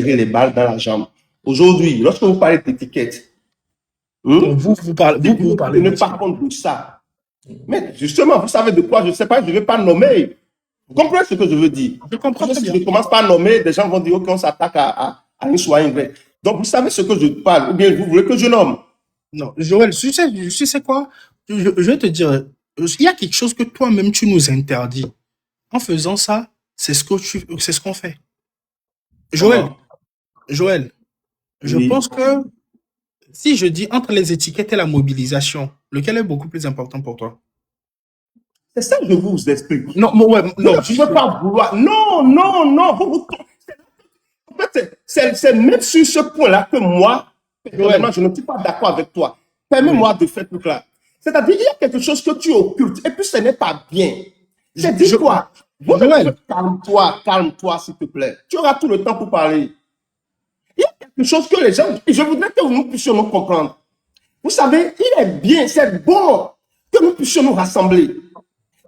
tirer les balles dans la jambe. Aujourd'hui, lorsque vous parlez d'étiquette, Donc, vous parlez ne pas compte de ça. Mais justement, vous savez de quoi, je ne sais pas, je ne vais pas nommer. Vous comprenez ce que je veux dire? Je comprends très Si bien. je ne commence pas à nommer, des gens vont dire qu'on s'attaque à une soirée vraie. Donc, vous savez ce que je parle, ou bien vous voulez que je nomme? Non, Joël, tu sais quoi? Je vais te dire, il y a quelque chose que toi-même tu nous interdis. En faisant ça, c'est ce qu'on fait. Joël, Comment? Joël, je Oui. pense que si je dis entre les étiquettes et la mobilisation, lequel est beaucoup plus important pour toi? C'est ça que je vous explique. Non, ouais, non, Je ne veux pas vouloir. Non, non, non. En fait, c'est même sur ce point-là que moi, personnellement, je ne suis pas d'accord avec toi. Permets-moi de faire tout là. C'est-à-dire, il y a quelque chose que tu occultes et puis ce n'est pas bien. C'est dis-toi. Calme-toi, s'il te plaît. Tu auras tout le temps pour parler. Il y a quelque chose que les gens, et je voudrais que nous puissions nous comprendre. Vous savez, il est bien, c'est bon que nous puissions nous rassembler.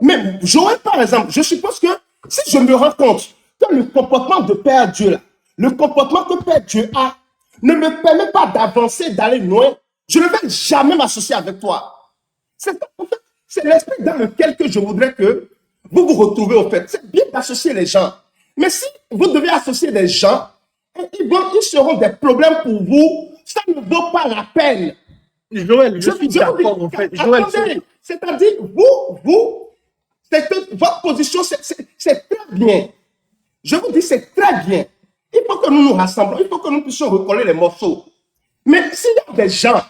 Mais Joël, par exemple, je suppose que si je me rends compte que le comportement de Père Dieu, là, le comportement que Père Dieu a, ne me permet pas d'avancer, d'aller loin, je ne vais jamais m'associer avec toi. C'est l'esprit dans lequel que je voudrais que vous vous retrouvez au fait. C'est bien d'associer les gens. Mais si vous devez associer des gens, ils seront des problèmes pour vous, ça ne vaut pas la peine. Joël, je suis d'accord en fait. Joël, c'est-à-dire, c'est que votre position, c'est très bien. Je vous dis, c'est très bien. Il faut que nous nous rassemblons, il faut que nous puissions recoller les morceaux. Mais s'il y a des gens,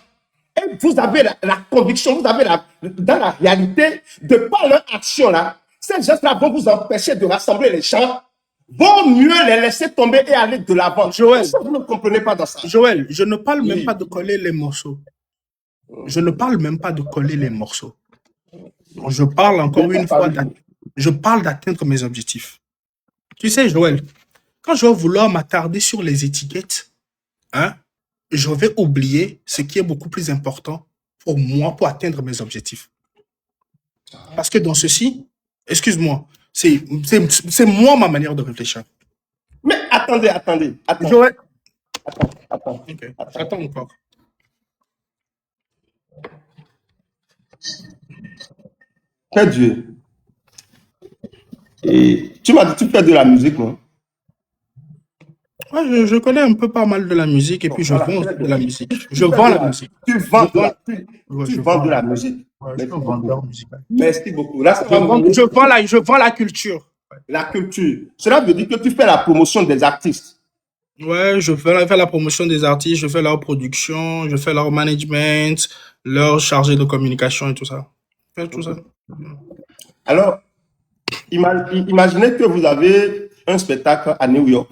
et vous avez la conviction, vous avez dans la réalité, de par leur action là, ces gens-là vont vous empêcher de rassembler les gens, vaut mieux les laisser tomber et aller de l'avant. Joël, vous ne comprenez pas dans ça. Joël, je ne parle même pas de coller les morceaux. Je ne parle même pas de coller les morceaux. Je parle encore une fois, je parle d'atteindre mes objectifs. Tu sais, Joël, quand je vais vouloir m'attarder sur les étiquettes, hein, je vais oublier ce qui est beaucoup plus important pour moi pour atteindre mes objectifs. Parce que dans ceci, excuse-moi, c'est moi ma manière de réfléchir. Mais attendez. Joël, Attends. okay. Attends encore. Père Dieu. Et tu m'as dit tu fais de la musique, non? Ouais, je connais un peu pas mal de la musique et puis je vends de la musique. Je vends la musique. Tu vends de la musique. Ouais, je suis un vendeur musical. Merci beaucoup. Là, je vends la culture. La culture. Cela veut dire que tu fais la promotion des artistes. Ouais, je fais la promotion des artistes, je fais leur production, je fais leur management, leur chargé de communication et tout ça. Je fais tout ça. Alors, imaginez que vous avez un spectacle à New York.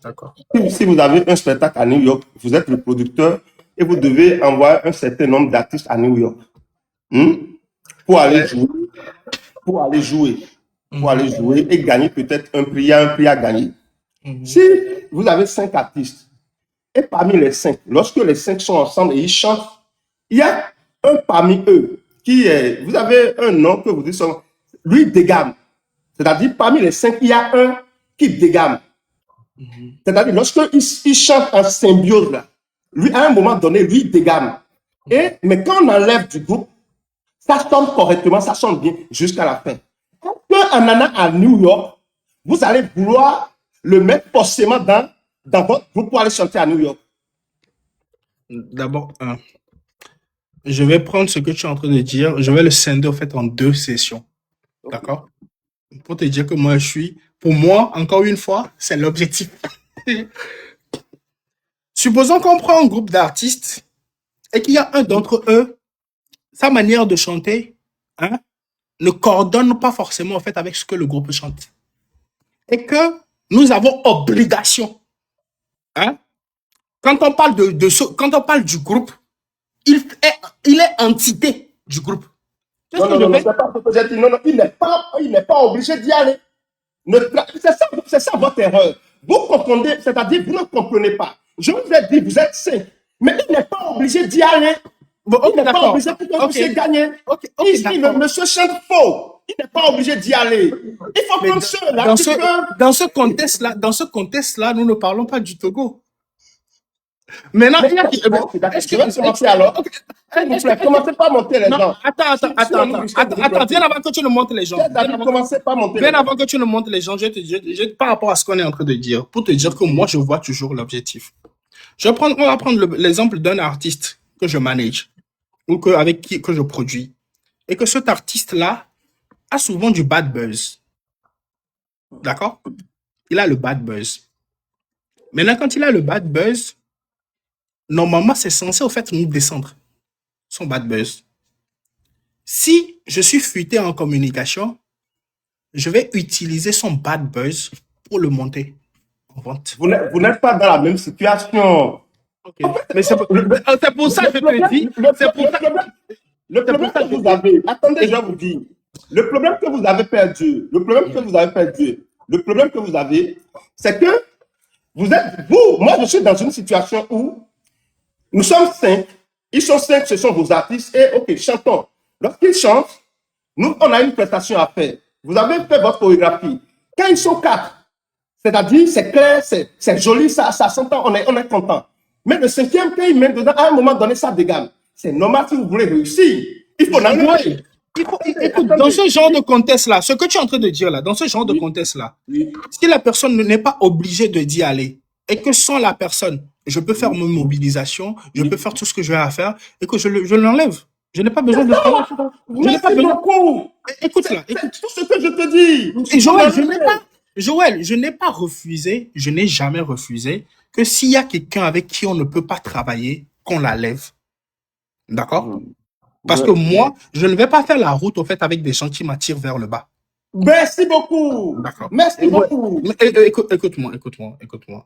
D'accord. Si vous avez un spectacle à New York, vous êtes le producteur et vous devez envoyer un certain nombre d'artistes à New York pour aller jouer et gagner peut-être un prix. Il y a un prix à gagner. Si vous avez 5 artistes et parmi les 5, lorsque les 5 sont ensemble et ils chantent, il y a un parmi eux qui est, vous avez un nom que vous dites, lui dégamme. C'est-à-dire parmi les 5, il y a un qui dégamme. C'est-à-dire lorsqu'il chante en symbiose, là, lui, à un moment donné, lui dégamme. Mais quand on enlève du groupe, ça sonne correctement, ça sonne bien jusqu'à la fin. Est-ce qu'un nana à New York, vous allez vouloir le mettre forcément dans votre groupe pour aller chanter à New York? D'abord, je vais prendre ce que tu es en train de dire, je vais le scinder en fait en 2 sessions. D'accord? Pour te dire que moi, pour moi, encore une fois, c'est l'objectif. Supposons qu'on prend un groupe d'artistes et qu'il y a un d'entre eux, sa manière de chanter, ne coordonne pas forcément en fait avec ce que le groupe chante. Et que nous avons obligation. Quand on parle quand on parle du groupe, il est entité du groupe. Non, c'est pas ce que j'ai dit. Non, il n'est pas obligé d'y aller. C'est ça votre erreur. Vous confondez, c'est-à-dire vous ne comprenez pas. Je vous ai dit, vous êtes 5, mais il n'est pas obligé d'y aller. Il n'est pas obligé pour que vous puissiez gagner. Ici, le monsieur chante faux. il n'est pas obligé d'y aller. Il faut Mais prendre ceux-là dans qui ce, peuvent. dans ce contexte-là, nous ne parlons pas du Togo. Maintenant, Mais il y a qui. bon, d'accord, Est-ce que. je vais commencer alors. Ok, S'il vous est-ce plaît, que- commencez pas à monter les Non, gens. attends, viens avant que tu ne montes les gens. Commencez pas à monter les Bien gens. avant que tu ne montes les gens, par rapport à ce qu'on est en train de dire, pour te dire que moi, je vois toujours l'objectif. On va prendre l'exemple d'un artiste que je manage ou avec qui que je produis. Et que cet artiste-là a souvent du bad buzz. D'accord? Il a le bad buzz. Maintenant, quand il a le bad buzz, normalement, c'est censé, au fait, nous descendre son bad buzz. Si je suis fuité en communication, je vais utiliser son bad buzz pour le monter en vente. Vous n'êtes pas dans la même situation. Okay. Mais c'est pour ça que je te dis. Le problème que vous avez, attendez, je vais vous dire. Le problème que vous avez perdu, c'est que moi je suis dans une situation où nous sommes 5, ils sont 5, ce sont vos artistes, et ok, chantons. Lorsqu'ils chantent, nous, on a une prestation à faire. Vous avez fait votre chorégraphie. Quand ils sont 4, c'est-à-dire, c'est clair, c'est joli, ça s'entend, on est content. Mais le 5e, quand il met dedans, à un moment donné, ça dégaine. C'est normal si vous voulez réussir. Il faut l'enlever. Écoute, dans ce genre de contexte-là, ce que tu es en train de dire là, dans ce genre de contexte-là, si la personne n'est pas obligée d'y aller, et que sans la personne, je peux faire mon mobilisation, je peux faire tout ce que je vais à faire, et que je l'enlève. Je n'ai pas besoin de... Je n'ai pas besoin. Écoute là, écoute. Tout ce que je te dis. Et Joël, je n'ai pas refusé, je n'ai jamais refusé que s'il y a quelqu'un avec qui on ne peut pas travailler, qu'on la lève. D'accord? Parce que moi, je ne vais pas faire la route, au fait, avec des gens qui m'attirent vers le bas. Merci beaucoup. D'accord. Merci beaucoup. Écoute-moi.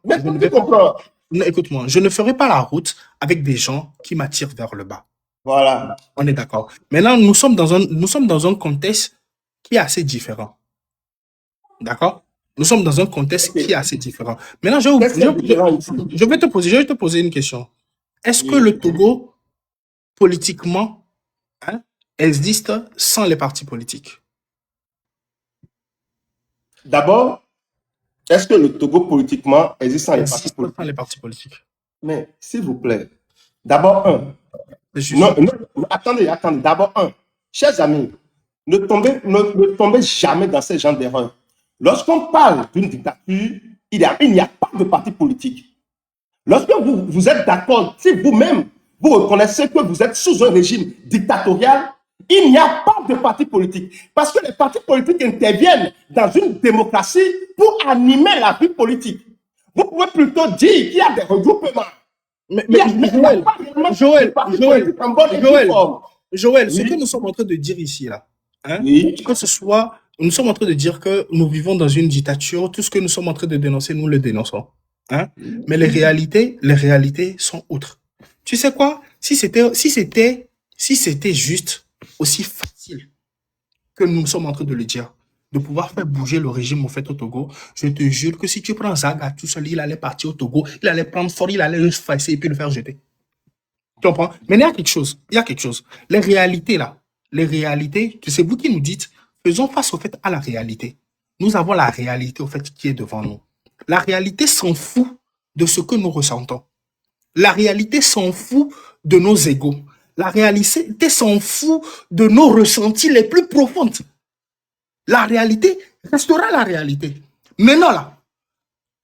Maintenant, tu comprends. Écoute-moi, je ne ferai pas la route avec des gens qui m'attirent vers le bas. Voilà. On est d'accord. Maintenant, nous sommes dans un contexte qui est assez différent. D'accord? Nous sommes dans un contexte qui est assez différent. Maintenant, je vais te poser une question. Est-ce que le Togo, politiquement, existe sans les partis politiques? D'abord, est-ce que le Togo politiquement existe sans les partis politiques? Mais s'il vous plaît, d'abord attendez, d'abord chers amis, ne tombez jamais dans ce genre d'erreur. Lorsqu'on parle d'une dictature, il n'y a pas de parti politique. Lorsque vous êtes d'accord, si vous-même vous reconnaissez que vous êtes sous un régime dictatorial, il n'y a pas de parti politique. Parce que les partis politiques interviennent dans une démocratie pour animer la vie politique. Vous pouvez plutôt dire qu'il y a des regroupements. Joël, ce que nous sommes en train de dire ici, là, que ce soit, nous sommes en train de dire que nous vivons dans une dictature, tout ce que nous sommes en train de dénoncer, nous le dénonçons. Mais les réalités sont autres. Tu sais quoi? Si c'était juste aussi facile que nous sommes en train de le dire, de pouvoir faire bouger le régime au fait au Togo, je te jure que si tu prends Zaga tout seul, il allait partir au Togo, il allait prendre fort, il allait le fasser et puis le faire jeter. Tu comprends? Mais il y a quelque chose. Les réalités là, c'est vous qui nous dites, faisons face au fait à la réalité. Nous avons la réalité au fait qui est devant nous. La réalité s'en fout de ce que nous ressentons. La réalité s'en fout de nos égos. La réalité s'en fout de nos ressentis les plus profonds. La réalité restera la réalité. Maintenant, là,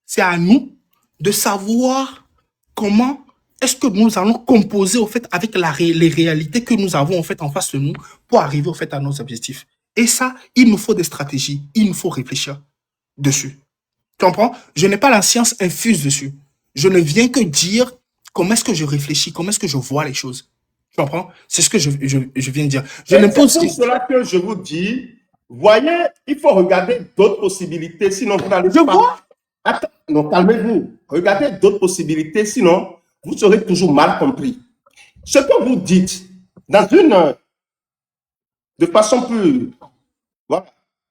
c'est à nous de savoir comment est-ce que nous allons composer au fait avec les réalités que nous avons en fait en face de nous pour arriver au fait à nos objectifs. Et ça, il nous faut des stratégies, il nous faut réfléchir dessus. Tu comprends? Je n'ai pas la science infuse dessus. Je ne viens que dire comment est-ce que je réfléchis, comment est-ce que je vois les choses. Tu comprends? C'est ce que je viens de dire. C'est pour cela que je vous dis, voyez, il faut regarder d'autres possibilités, sinon vous n'allez pas... Je vois. Attends, non, calmez-vous. Regardez d'autres possibilités, sinon vous serez toujours mal compris. Ce que vous dites, de façon plus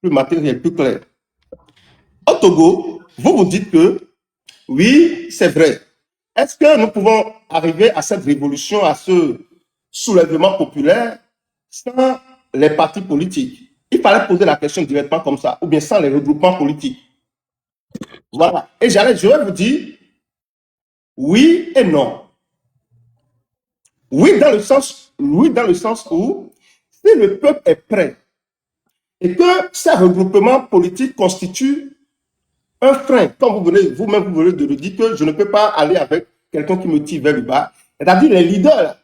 matérielle, plus claire, au Togo, vous dites que oui, c'est vrai. Est-ce que nous pouvons arriver à cette révolution, à ce soulèvement populaire sans les partis politiques? Il fallait poser la question directement comme ça, ou bien sans les regroupements politiques. Voilà. Et je vais vous dire oui et non. Oui, dans le sens où si le peuple est prêt et que ces regroupements politiques constituent un frein, comme vous-même vous venez de le dire, que je ne peux pas aller avec quelqu'un qui me tire vers le bas, c'est-à-dire les leaders,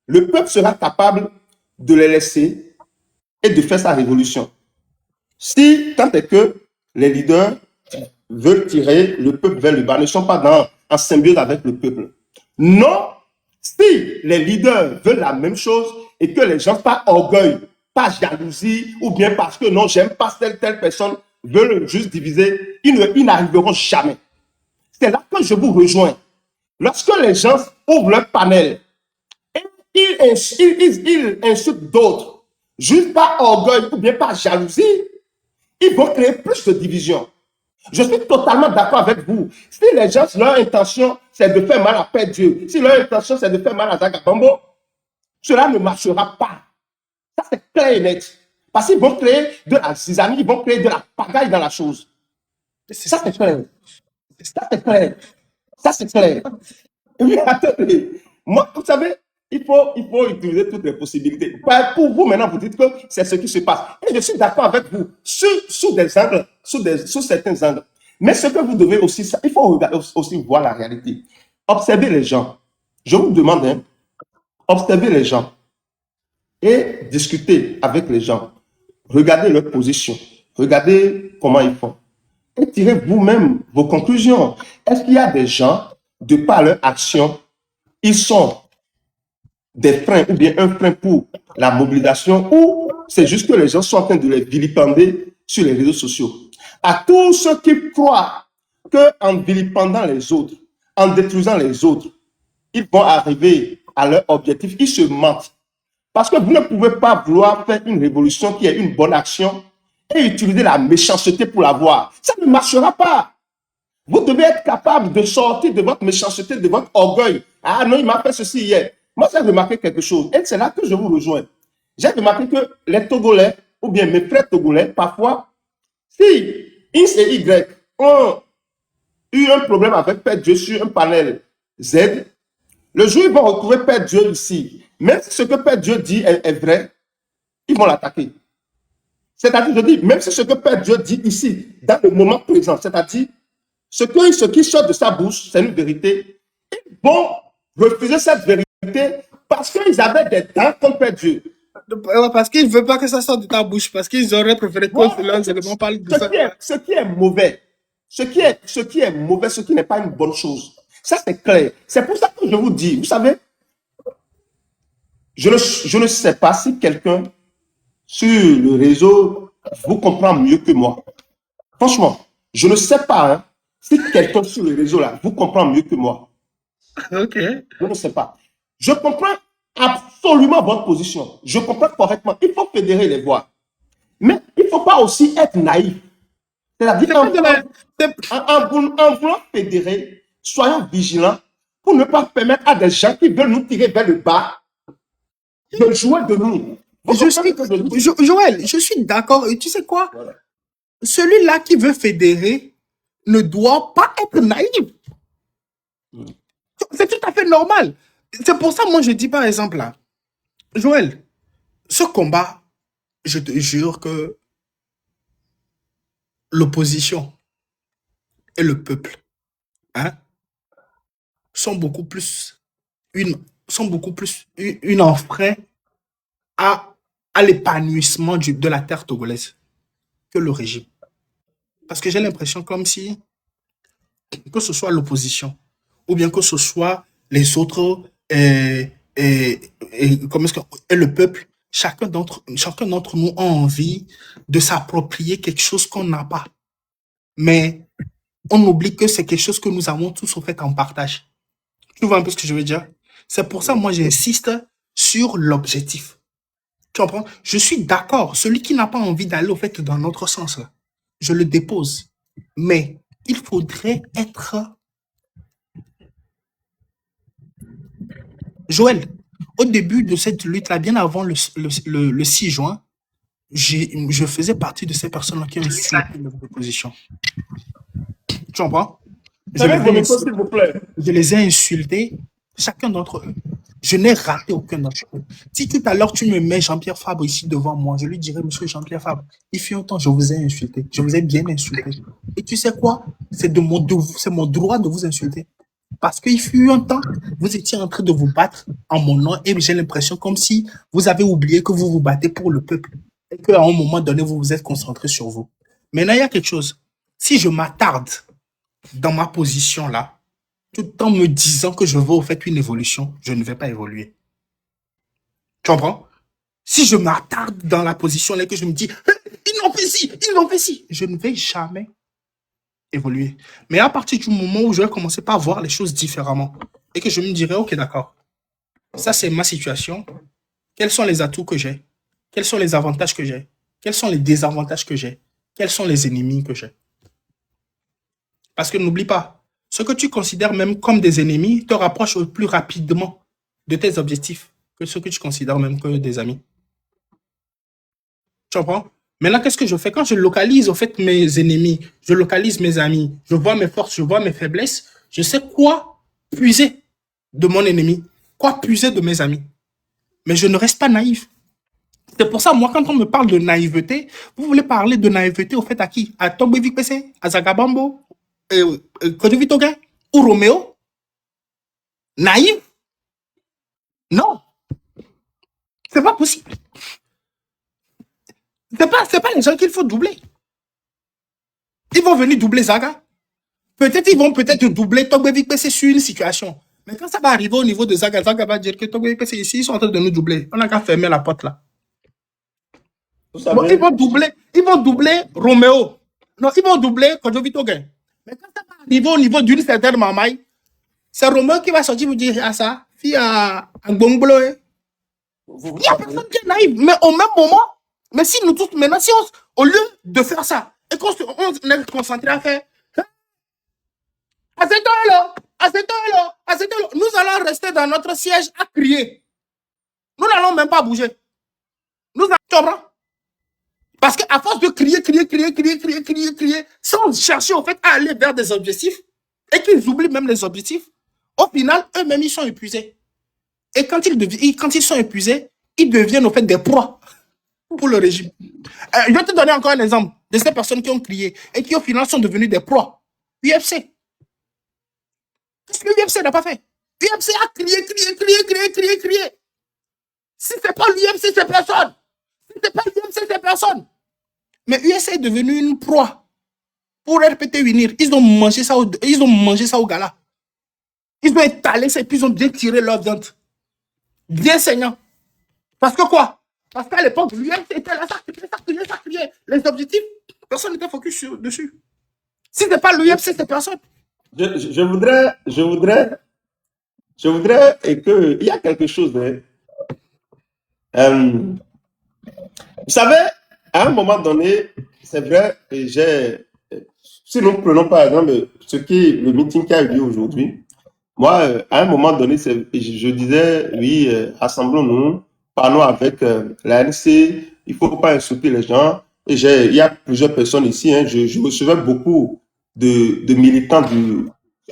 le peuple sera capable de les laisser et de faire sa révolution. Si tant est que les leaders veulent tirer le peuple vers le bas, ne sont pas en symbiose avec le peuple. Non, si les leaders veulent la même chose et que les gens, par orgueil, par jalousie, ou bien parce que non, j'aime pas telle personne, veulent juste diviser, ils n'arriveront jamais. C'est là que je vous rejoins. Lorsque les gens ouvrent leur panel et ils insultent d'autres, juste par orgueil ou bien par jalousie, ils vont créer plus de division. Je suis totalement d'accord avec vous. Si les gens, leur intention, c'est de faire mal à Père Dieu, si leur intention, c'est de faire mal à Zagabambo, cela ne marchera pas. Ça, c'est clair et net. Parce qu'ils vont créer de la zizanie, ils vont créer de la pagaille dans la chose. Ça, c'est clair. Ça, c'est clair. Ça, c'est clair. Oui, attendez. Moi, vous savez, il faut utiliser toutes les possibilités. Pour vous, maintenant, vous dites que c'est ce qui se passe. Et je suis d'accord avec vous sous des angles, sous certains angles. Mais ce que vous devez aussi, il faut aussi voir la réalité. Observez les gens. Je vous demande, hein, observez les gens et discutez avec les gens. Regardez leur position. Regardez comment ils font. Et tirez vous-même vos conclusions. Est-ce qu'il y a des gens, de par leur action, ils sont des freins ou bien un frein pour la mobilisation, ou c'est juste que les gens sont en train de les vilipender sur les réseaux sociaux. À tous ceux qui croient qu'en vilipendant les autres, en détruisant les autres, ils vont arriver à leur objectif, ils se mentent. Parce que vous ne pouvez pas vouloir faire une révolution qui est une bonne action et utiliser la méchanceté pour l'avoir. Ça ne marchera pas. Vous devez être capable de sortir de votre méchanceté, de votre orgueil. Ah non, il m'a fait ceci hier. Moi, j'ai remarqué quelque chose. Et c'est là que je vous rejoins. J'ai remarqué que les Togolais, ou bien mes frères Togolais, parfois, si X et Y ont eu un problème avec Père Dieu sur un panel Z, le jour où ils vont retrouver Père Dieu ici, même si ce que Père Dieu dit est vrai, ils vont l'attaquer. C'est-à-dire, je dis, même si ce que Père Dieu dit ici, dans le moment présent, c'est-à-dire, ce qui sort de sa bouche, c'est une vérité, ils vont refuser cette vérité parce qu'ils avaient des dents contre Père Dieu. Parce qu'ils ne veulent pas que ça sorte de ta bouche, parce qu'ils auraient préféré que leurs éléments parlent de ça. Ce qui est mauvais, ce qui n'est pas une bonne chose. Ça, c'est clair. C'est pour ça que je vous dis, vous savez, je ne sais pas si quelqu'un sur le réseau vous comprend mieux que moi. Franchement, je ne sais pas hein, si quelqu'un sur le réseau là vous comprend mieux que moi. Ok. Je ne sais pas. Je comprends absolument votre position. Je comprends correctement. Il faut fédérer les voix. Mais il ne faut pas aussi être naïf. C'est-à-dire en voulant fédérer, soyons vigilants pour ne pas permettre à des gens qui veulent nous tirer vers le bas de jouer de nous. Joël, je suis d'accord. Et tu sais quoi? Voilà. Celui-là qui veut fédérer ne doit pas être naïf. C'est tout à fait normal. C'est pour ça, moi, je dis par exemple là, Joël, ce combat, je te jure que l'opposition et le peuple hein, sont beaucoup plus une enfreint à l'épanouissement de la terre togolaise que le régime. Parce que j'ai l'impression comme si, que ce soit l'opposition, ou bien que ce soit les autres, et le peuple, chacun d'entre nous a envie de s'approprier quelque chose qu'on n'a pas. Mais on oublie que c'est quelque chose que nous avons tous au fait en partage. Tu vois un peu ce que je veux dire? C'est pour ça, moi, j'insiste sur l'objectif. Tu comprends? Je suis d'accord. Celui qui n'a pas envie d'aller au fait dans notre sens, là, je le dépose. Mais il faudrait être... Joël, au début de cette lutte-là, bien avant le 6 juin, je faisais partie de ces personnes qui ont insulté l'opposition. Tu comprends? Je les ai insultés, chacun d'entre eux. Je n'ai raté aucun d'entre eux. Si tout à l'heure tu me mets Jean-Pierre Fabre ici devant moi, je lui dirais, monsieur Jean-Pierre Fabre, il fut un temps, je vous ai insulté. Je vous ai bien insulté. Et tu sais quoi? C'est mon droit de vous insulter. Parce qu'il fut un temps, vous étiez en train de vous battre en mon nom et j'ai l'impression comme si vous avez oublié que vous vous battez pour le peuple et qu'à un moment donné, vous vous êtes concentré sur vous. Maintenant, il y a quelque chose. Si je m'attarde dans ma position là, tout en me disant que je veux au fait une évolution, je ne vais pas évoluer. Tu comprends? Si je m'attarde dans la position là que je me dis, ils l'ont fait ci, ils l'ont fait ci, je ne vais jamais évoluer. Mais à partir du moment où je vais commencer par voir les choses différemment et que je me dirai, ok, d'accord, ça c'est ma situation, quels sont les atouts que j'ai? Quels sont les avantages que j'ai? Quels sont les désavantages que j'ai? Quels sont les ennemis que j'ai? Parce que n'oublie pas, ce que tu considères même comme des ennemis te rapproche plus rapidement de tes objectifs que ce que tu considères même comme des amis. Tu comprends? Maintenant, qu'est-ce que je fais? Quand je localise au fait mes ennemis, je localise mes amis, je vois mes forces, je vois mes faiblesses, je sais quoi puiser de mon ennemi, quoi puiser de mes amis. Mais je ne reste pas naïf. C'est pour ça, moi, quand on me parle de naïveté, vous voulez parler de naïveté au fait à qui? À Togbevik PC, à Zagabambo, Kodjovi Toguin ou Roméo? Naïf? Non. C'est pas possible. C'est pas les gens qu'il faut doubler. Ils vont venir doubler Zaga. Peut-être ils vont peut-être doubler Togbevik PC sur une situation. Mais quand ça va arriver au niveau de Zaga, Zaga va dire que Togbevik PC ici, ils sont en train de nous doubler. On n'a qu'à fermer la porte là. Bon, ils vont doubler Roméo. Non, ils vont doubler Kodjovi Toguin. Mais quand ça va arriver au niveau d'une certaine mamaille, c'est Roméo qui va sortir vous dire à ça, fille à Gongblo. Il n'y a personne qui est naïf. Mais au même moment, mais si nous tous, maintenant, si au lieu de faire ça, et qu'on est concentré à faire, à cette heure-là, nous allons rester dans notre siège à crier. Nous n'allons même pas bouger. Tu comprends? Parce qu'à force de crier, sans chercher au fait à aller vers des objectifs, et qu'ils oublient même les objectifs, au final, eux-mêmes, ils sont épuisés. Et quand ils sont épuisés, ils deviennent au fait des proies pour le régime. Je vais te donner encore un exemple de ces personnes qui ont crié et qui au final sont devenues des proies. UFC. Qu'est-ce que l'UFC n'a pas fait? L'UFC a crié. Si c'est pas l'UFC, c'est personne. Si c'est pas l'UFC, c'est personne. Mais l'UFC est devenu une proie pour RPT unir. Ils ont mangé ça au gala. Ils ont étalé ça et puis ils ont bien tiré leur viande. Bien saignant. Parce que quoi? Parce qu'à l'époque, l'UFC était là, ça criait. Les objectifs, personne n'était focus dessus. Si c'est pas l'UFC, c'est personne. Je voudrais et que il y a quelque chose. Vous savez, à un moment donné, c'est vrai, si nous prenons par exemple le meeting qui a eu lieu aujourd'hui, moi, à un moment donné, je disais, oui, rassemblons-nous, parlons avec l'ANC, il ne faut pas insulter les gens. Et il y a plusieurs personnes ici, hein, je recevais beaucoup de militants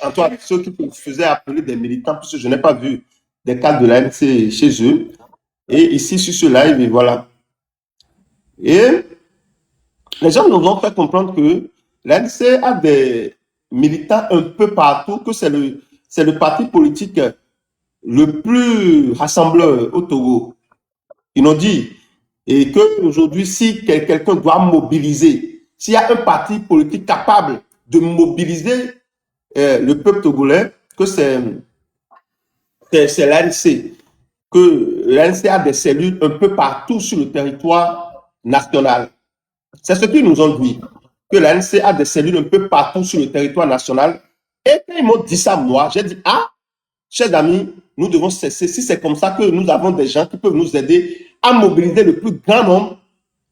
en tout cas, ceux qui faisaient appeler des militants, parce que je n'ai pas vu des cadres de l'ANC chez eux. Et ici, sur ce live, et voilà. Et les gens nous ont fait comprendre que l'ANC a des militants un peu partout, que c'est le parti politique le plus rassembleur au Togo. Ils nous dit, et qu'aujourd'hui, si quelqu'un doit mobiliser, s'il y a un parti politique capable de mobiliser le peuple togolais, que c'est l'ANC, que l'ANC a des cellules un peu partout sur le territoire national. C'est ce qu'ils nous ont dit, que l'ANC a des cellules un peu partout sur le territoire national. Et quand ils m'ont dit ça, moi, j'ai dit, chers amis, nous devons cesser. Si c'est comme ça que nous avons des gens qui peuvent nous aider à mobiliser le plus grand nombre,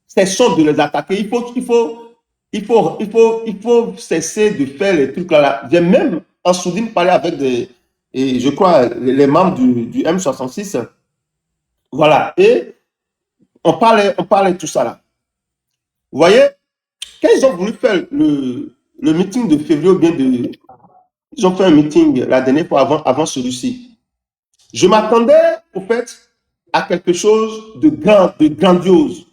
cessons de les attaquer. Il faut cesser de faire les trucs là. J'ai même en sourdine parlé avec je crois, les membres du M66. Voilà. Et on parlait tout ça là. Vous voyez, quand ils ont voulu faire le meeting de février, ou bien ils ont fait un meeting la dernière fois avant celui-ci. Je m'attendais, au fait, à quelque chose de grand, de grandiose.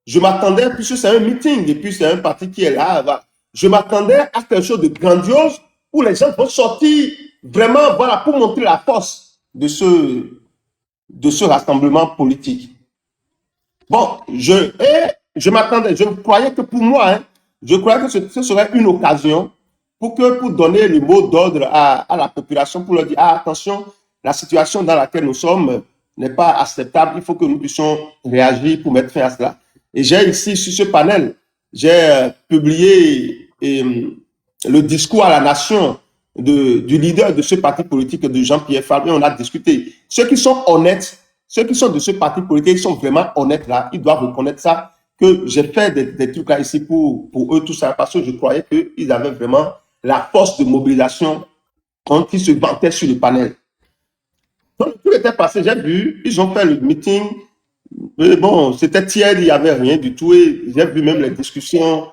Je m'attendais, puisque c'est un meeting, et puis c'est un parti qui est là. Voilà. Je m'attendais à quelque chose de grandiose où les gens vont sortir vraiment, voilà, pour montrer la force de ce rassemblement politique. Bon, je m'attendais, je croyais que pour moi, hein, je croyais que ce serait une occasion pour donner le mot d'ordre à la population, pour leur dire, ah, attention, la situation dans laquelle nous sommes n'est pas acceptable, il faut que nous puissions réagir pour mettre fin à cela. Et j'ai ici, sur ce panel, j'ai publié le discours à la nation du leader de ce parti politique, de Jean-Pierre Fabre, et on a discuté. Ceux qui sont honnêtes, ceux qui sont de ce parti politique, ils sont vraiment honnêtes là, ils doivent reconnaître ça, que j'ai fait des trucs là ici pour eux, tout ça, parce que je croyais qu'ils avaient vraiment la force de mobilisation quand ils se vantaient sur le panel. Donc, tout était passé, j'ai vu, ils ont fait le meeting, mais bon, c'était tiède, il n'y avait rien du tout, et j'ai vu même les discussions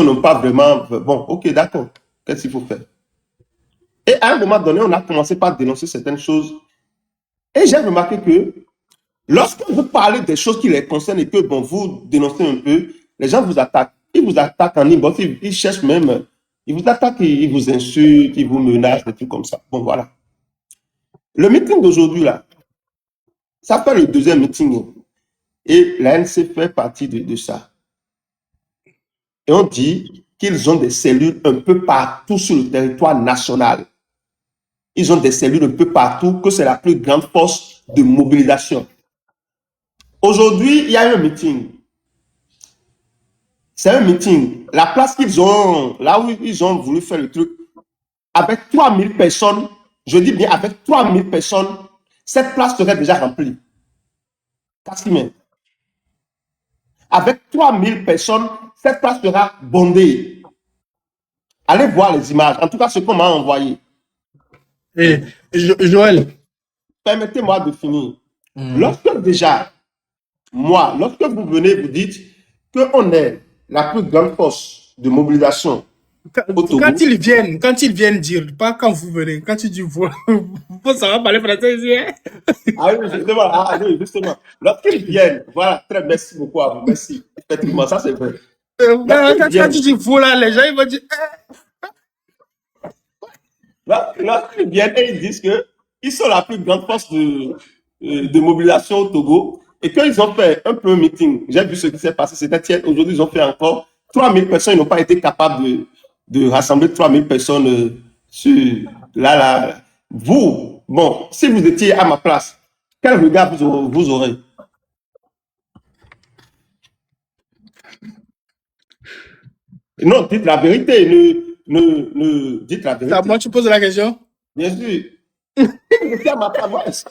n'ont pas vraiment, bon, ok, d'accord, qu'est-ce qu'il faut faire? Et à un moment donné, on a commencé par dénoncer certaines choses, et j'ai remarqué que lorsque vous parlez des choses qui les concernent et que bon, vous dénoncez un peu, les gens vous attaquent. Ils vous attaquent en inbox, ils cherchent même, ils vous attaquent, ils vous insultent, ils vous menacent, des trucs comme ça. Bon, voilà. Le meeting d'aujourd'hui, là, ça fait le deuxième meeting. Et l'ANC fait partie de ça. Et on dit qu'ils ont des cellules un peu partout sur le territoire national. Ils ont des cellules un peu partout, que c'est la plus grande force de mobilisation. Aujourd'hui, il y a eu un meeting. C'est un meeting. La place qu'ils ont, là où ils ont voulu faire le truc, avec 3000 personnes, je dis bien avec 3000 personnes, cette place serait déjà remplie. Quasiment. Avec 3000 personnes, cette place sera bondée. Allez voir les images. En tout cas, ce qu'on m'a envoyé. Et Joël, permettez-moi de finir. Lorsque déjà, moi, lorsque vous venez, vous dites qu'on est la plus grande force de mobilisation quand ils viennent dire, pas quand vous venez, quand tu dis vous, faut savoir parler français ici. Hein? Ah oui, justement. Lorsqu'ils viennent, voilà, très merci beaucoup à vous, merci. Effectivement, ça c'est vrai. Quand tu dis vous là, les gens ils vont dire. Lorsqu'ils viennent et ils disent qu'ils sont la plus grande force de mobilisation au Togo et qu'ils ont fait un peu meeting, j'ai vu ce qui s'est passé, c'était tiède. Aujourd'hui, ils ont fait encore 3000 personnes, ils n'ont pas été capables de rassembler 3000 personnes sur là. Vous, bon, si vous étiez à ma place, quel regard vous aurez? Non, dites la vérité, dites la vérité. Moi, tu poses la question? Bien sûr. Si vous étiez à ma place,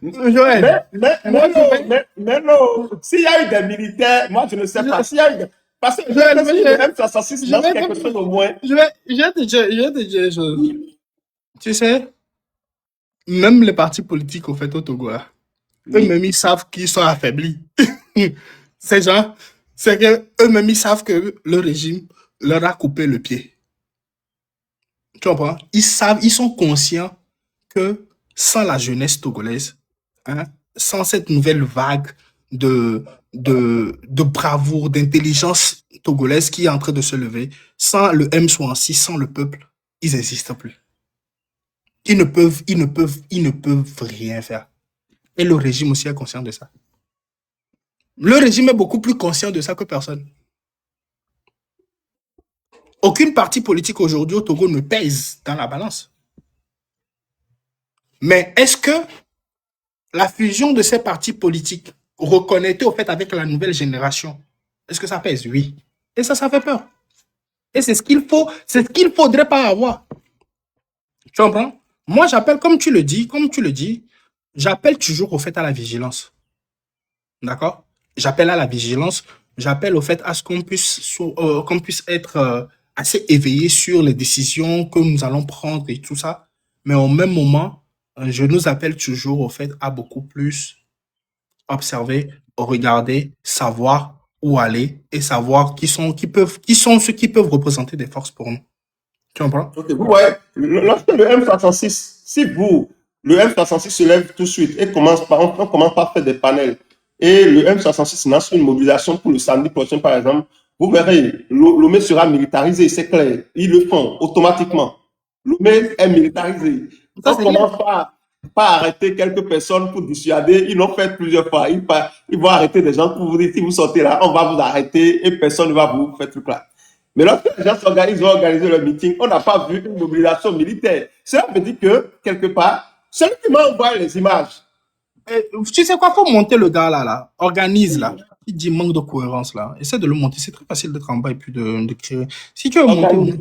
Joël. Mais non, s'il y a eu des militaires, moi je ne sais pas. S'il y a eu des... Parce que je M66 lance quelque chose au moins. Je vais te dire une chose. Tu sais, même les partis politiques au fait au Togo, eux-mêmes ils savent qu'ils sont affaiblis. Ces gens, c'est que eux-mêmes ils savent que le régime leur a coupé le pied. Tu comprends? Ils savent, ils sont conscients que sans la jeunesse togolaise, sans cette nouvelle vague de bravoure, d'intelligence togolaise qui est en train de se lever, sans le M66, sans le peuple, ils n'existent plus. Ils ne peuvent rien faire. Et le régime aussi est conscient de ça. Le régime est beaucoup plus conscient de ça que personne. Aucune partie politique aujourd'hui au Togo ne pèse dans la balance. Mais est-ce que la fusion de ces partis politiques reconnectés au fait avec la nouvelle génération, est-ce que ça pèse? Oui. Et ça fait peur. Et c'est ce qu'il faut, c'est ce qu'il faudrait pas avoir. Tu comprends? Moi, j'appelle, comme tu le dis, j'appelle toujours au fait à la vigilance. D'accord? J'appelle à la vigilance, j'appelle au fait à ce qu'on puisse être assez éveillé sur les décisions que nous allons prendre et tout ça. Mais au même moment, je nous appelle toujours au fait à beaucoup plus observer, regarder, savoir où aller et savoir qui sont ceux qui peuvent représenter des forces pour nous. Tu comprends? Ok, vous voyez, lorsque le M66, si le M66 se lève tout de suite et on commence par faire des panels, et le M66 lance une mobilisation pour le samedi prochain, par exemple, vous verrez, Lomé sera militarisé, c'est clair. Ils le font automatiquement. Lomé est militarisé. Ça, On commence par arrêter quelques personnes pour dissuader. Ils l'ont fait plusieurs fois. Ils vont arrêter des gens pour vous dire, si vous sortez là, on va vous arrêter et personne ne va vous faire truc là. Mais lorsque les gens s'organisent, ils ont organisé leur meeting, on n'a pas vu une mobilisation militaire. Cela veut dire que, quelque part, celui qui m'envoie les images. Tu sais quoi, faut monter le gars là, organise là. Il dit manque de cohérence là. Essaie de le monter. C'est très facile d'être en bas et puis de créer. Si tu veux monter,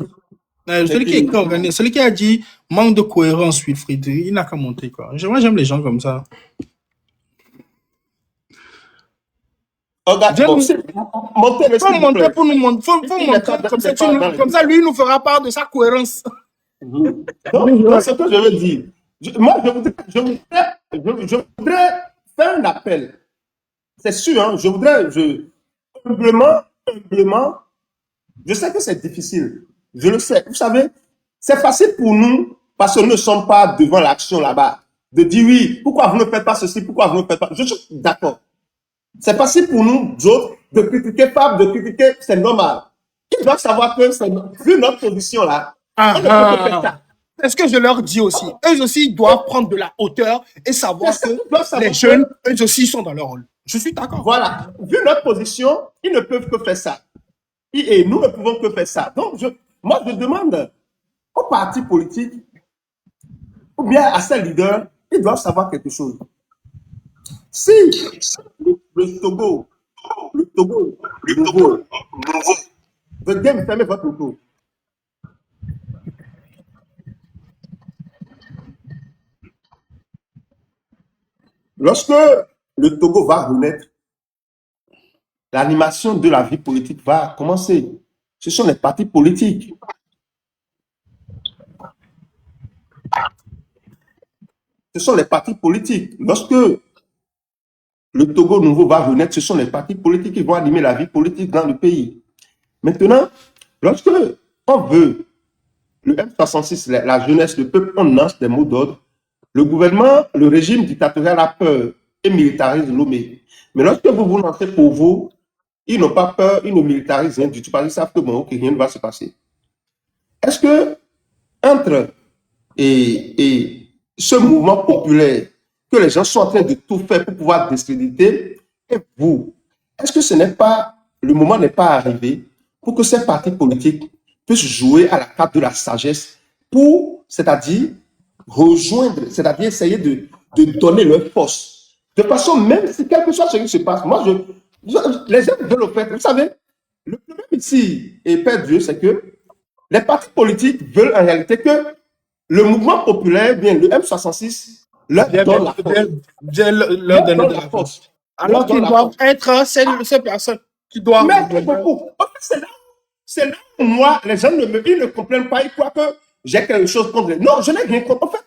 celui qui est organisé, celui qui a dit manque de cohérence, Wilfried, il n'a qu'à monter quoi. Moi j'aime les gens comme ça. Montez le faut monter pour nous montrer. Faut montrer comme ça, lui nous fera part de sa cohérence. Donc, c'est ce que je veux dire. Moi, je voudrais faire un appel. C'est sûr, hein, humblement, je sais que c'est difficile. Je le sais. Vous savez, c'est facile pour nous, parce que nous ne sommes pas devant l'action là-bas, de dire oui, pourquoi vous ne faites pas ceci, pourquoi vous ne faites pas. Je suis d'accord. C'est facile pour nous, d'autres, de critiquer Fab, de critiquer, c'est normal. Ils doivent savoir que, vu notre position là, on ne peut pas faire ça. C'est ce que je leur dis aussi. Eux aussi doivent prendre de la hauteur et savoir que les jeunes, eux aussi, sont dans leur rôle. Je suis d'accord. Voilà. Vu notre position, ils ne peuvent que faire ça. Et nous ne pouvons que faire ça. Donc, moi, je demande aux partis politiques, ou bien à ces leaders, ils doivent savoir quelque chose. Si le Togo, fermez votre auto. Lorsque le Togo va renaître, l'animation de la vie politique va commencer. Ce sont les partis politiques. Ce sont les partis politiques. Lorsque le Togo nouveau va renaître, ce sont les partis politiques qui vont animer la vie politique dans le pays. Maintenant, lorsque on veut le M66, la jeunesse, le peuple, on lance des mots d'ordre. Le gouvernement, le régime dictatorial a peur et militarise Lomé. Mais lorsque vous vous lancez pour vous, ils n'ont pas peur, ils ne militarisent rien du tout, parce qu'ils savent que bon, okay, rien ne va se passer. Est-ce que entre ce mouvement populaire que les gens sont en train de tout faire pour pouvoir discréditer, et vous, est-ce que ce n'est pas, le moment n'est pas arrivé pour que ces partis politiques puissent jouer à la carte de la sagesse pour, c'est-à-dire, rejoindre, c'est-à-dire essayer de donner leur force. De façon, même si quelque chose ce qui se passe, moi, les gens veulent le faire. Vous savez, le problème ici, et Père Dieu, c'est que les partis politiques veulent en réalité que le mouvement populaire, bien le M66, leur donne la force. Alors qu'ils doivent être ces personnes qui doivent. Merci beaucoup. En fait, c'est là où moi, les gens ils ne comprennent pas, ils croient que j'ai quelque chose contre eux. Non, je n'ai rien contre. En fait,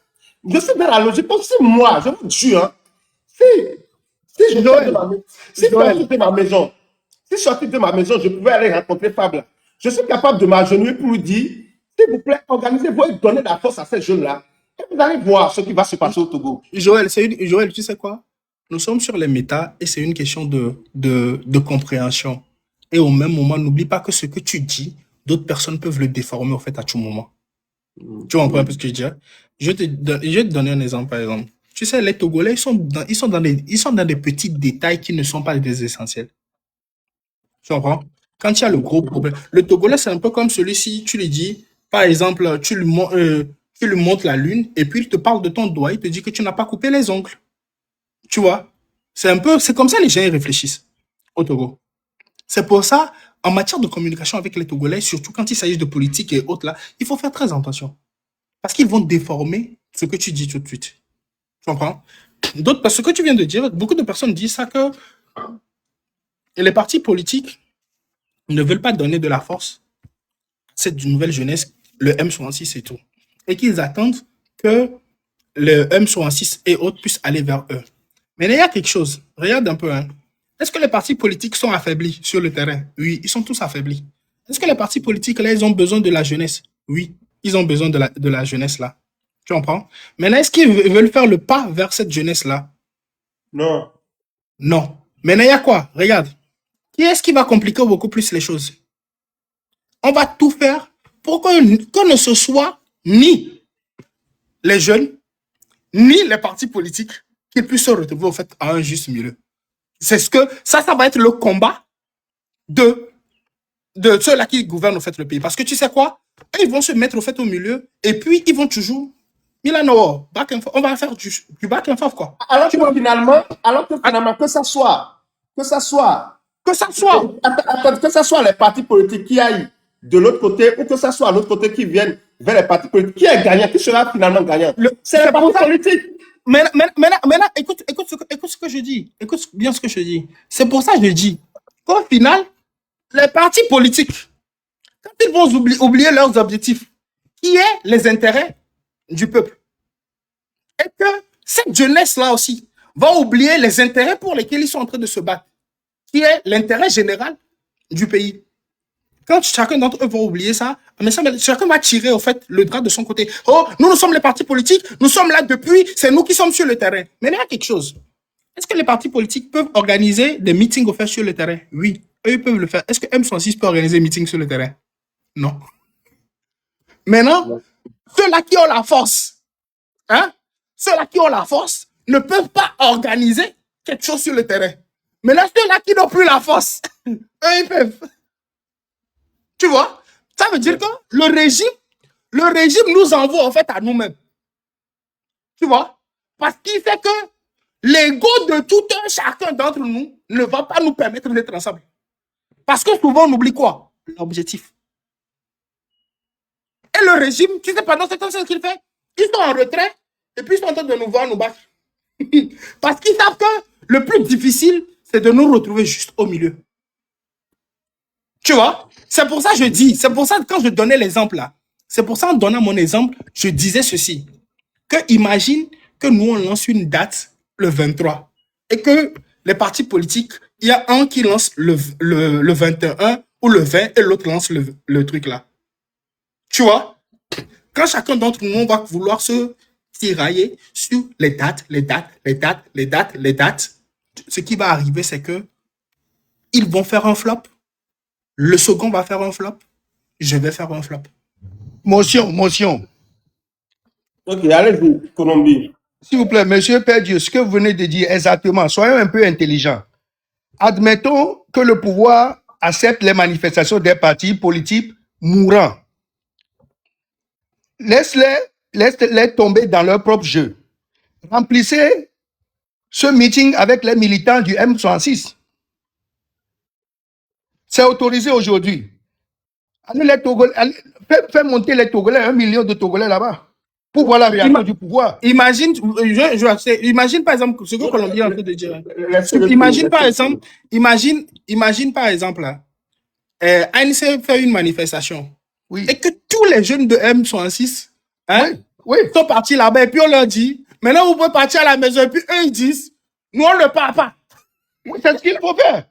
je suis dans la logique. Si moi, je vous jure, hein, si je sortais de ma maison, si je sortais de ma maison, je pouvais aller rencontrer Fab. Je suis capable de m'agenouiller pour lui dire, s'il vous plaît, organisez-vous et donnez la force à ces jeunes-là. Et vous allez voir ce qui va se passer au Togo. Joël, tu sais quoi? Nous sommes sur les méta et c'est une question de compréhension. Et au même moment, n'oublie pas que ce que tu dis, d'autres personnes peuvent le déformer au fait à tout moment. Tu comprends un peu ce que je dis? Je vais te donner un exemple, par exemple. Tu sais, les Togolais, ils sont dans des petits détails qui ne sont pas des essentiels. Tu comprends? Quand il y a le gros problème, le Togolais, c'est un peu comme celui-ci, tu lui dis, par exemple, tu lui montres la lune et puis il te parle de ton doigt, il te dit que tu n'as pas coupé les ongles. Tu vois? C'est comme ça les gens réfléchissent au Togo. C'est pour ça, en matière de communication avec les Togolais, surtout quand il s'agit de politique et autres là, il faut faire très attention. Parce qu'ils vont déformer ce que tu dis tout de suite. Tu comprends? Parce que ce que tu viens de dire, beaucoup de personnes disent ça que les partis politiques ne veulent pas donner de la force à cette nouvelle jeunesse, le M66 et tout. Et qu'ils attendent que le M66 et autres puissent aller vers eux. Mais il y a quelque chose. Regarde un peu. Hein. Est-ce que les partis politiques sont affaiblis sur le terrain? Oui, ils sont tous affaiblis. Est-ce que les partis politiques, là, ils ont besoin de la jeunesse? Oui, ils ont besoin de la jeunesse, là. Tu comprends? Maintenant, est-ce qu'ils veulent faire le pas vers cette jeunesse-là? Non. Non. Maintenant, il y a quoi? Regarde. Qui est-ce qui va compliquer beaucoup plus les choses? On va tout faire pour que ne se soit ni les jeunes, ni les partis politiques qui puissent se retrouver au fait à un juste milieu. C'est ce que ça va être le combat de ceux-là qui gouvernent au fait le pays. Parce que tu sais quoi? Ils vont se mettre au fait au milieu et puis ils vont toujours Milano, back and forth. On va faire du back and forth, quoi. Alors que finalement, que ça soit les partis politiques qui aillent de l'autre côté ou que ça soit l'autre côté qui viennent vers les partis politiques, qui est gagnant, qui sera finalement gagnant? C'est les partis politiques. Maintenant, écoute ce que je dis. Écoute bien ce que je dis. C'est pour ça que je dis qu'au final, les partis politiques, quand ils vont oublier leurs objectifs, qui est les intérêts du peuple, et que cette jeunesse-là aussi va oublier les intérêts pour lesquels ils sont en train de se battre, qui est l'intérêt général du pays. Quand chacun d'entre eux va oublier ça, mais chacun va tirer au fait le drap de son côté. Oh, nous sommes les partis politiques, nous sommes là depuis, c'est nous qui sommes sur le terrain. Mais il y a quelque chose. Est-ce que les partis politiques peuvent organiser des meetings au fait sur le terrain? Oui, eux ils peuvent le faire. Est-ce que M106 peut organiser des meetings sur le terrain? Non. Maintenant, ceux-là qui ont la force, hein, ceux-là qui ont la force ne peuvent pas organiser quelque chose sur le terrain. Mais là, ceux-là qui n'ont plus la force, eux, ils peuvent. Tu vois? Ça veut dire que le régime nous envoie en fait à nous-mêmes. Tu vois? Parce qu'il sait que l'ego de tout un chacun d'entre nous ne va pas nous permettre d'être ensemble. Parce que souvent, on oublie quoi? L'objectif. Et le régime, tu sais, pendant ce temps, c'est ce qu'il fait. Ils sont en retrait et puis ils sont en train de nous voir nous battre. Parce qu'ils savent que le plus difficile, c'est de nous retrouver juste au milieu. Tu vois? C'est pour ça que je dis, c'est pour ça que quand je donnais l'exemple là, c'est pour ça en donnant mon exemple, je disais ceci. Que imagine que nous, on lance une date le 23 et que les partis politiques, il y a un qui lance le 21 ou le 20 et l'autre lance le truc là. Tu vois? Quand chacun d'entre nous, on va vouloir se tirailler sur les dates, ce qui va arriver, c'est que ils vont faire un flop. Le second va faire un flop. Je vais faire un flop. Motion. Ok, allez-y, Colombie. S'il vous plaît, monsieur Père Dieu, ce que vous venez de dire exactement, soyons un peu intelligents. Admettons que le pouvoir accepte les manifestations des partis politiques mourants. Laisse-les tomber dans leur propre jeu. Remplissez ce meeting avec les militants du M66. C'est autorisé aujourd'hui. Fais monter les Togolais, 1 million de Togolais là-bas, pour voir la réaction du pouvoir. Imagine, imagine par exemple ce que Colombie est en train de dire. Imagine par exemple, ANC fait une manifestation. Oui. Et que tous les jeunes de M66 sont partis là-bas et puis on leur dit, maintenant vous pouvez partir à la maison et puis eux ils disent, nous on ne part pas. Oui, c'est ce qu'il faut faire.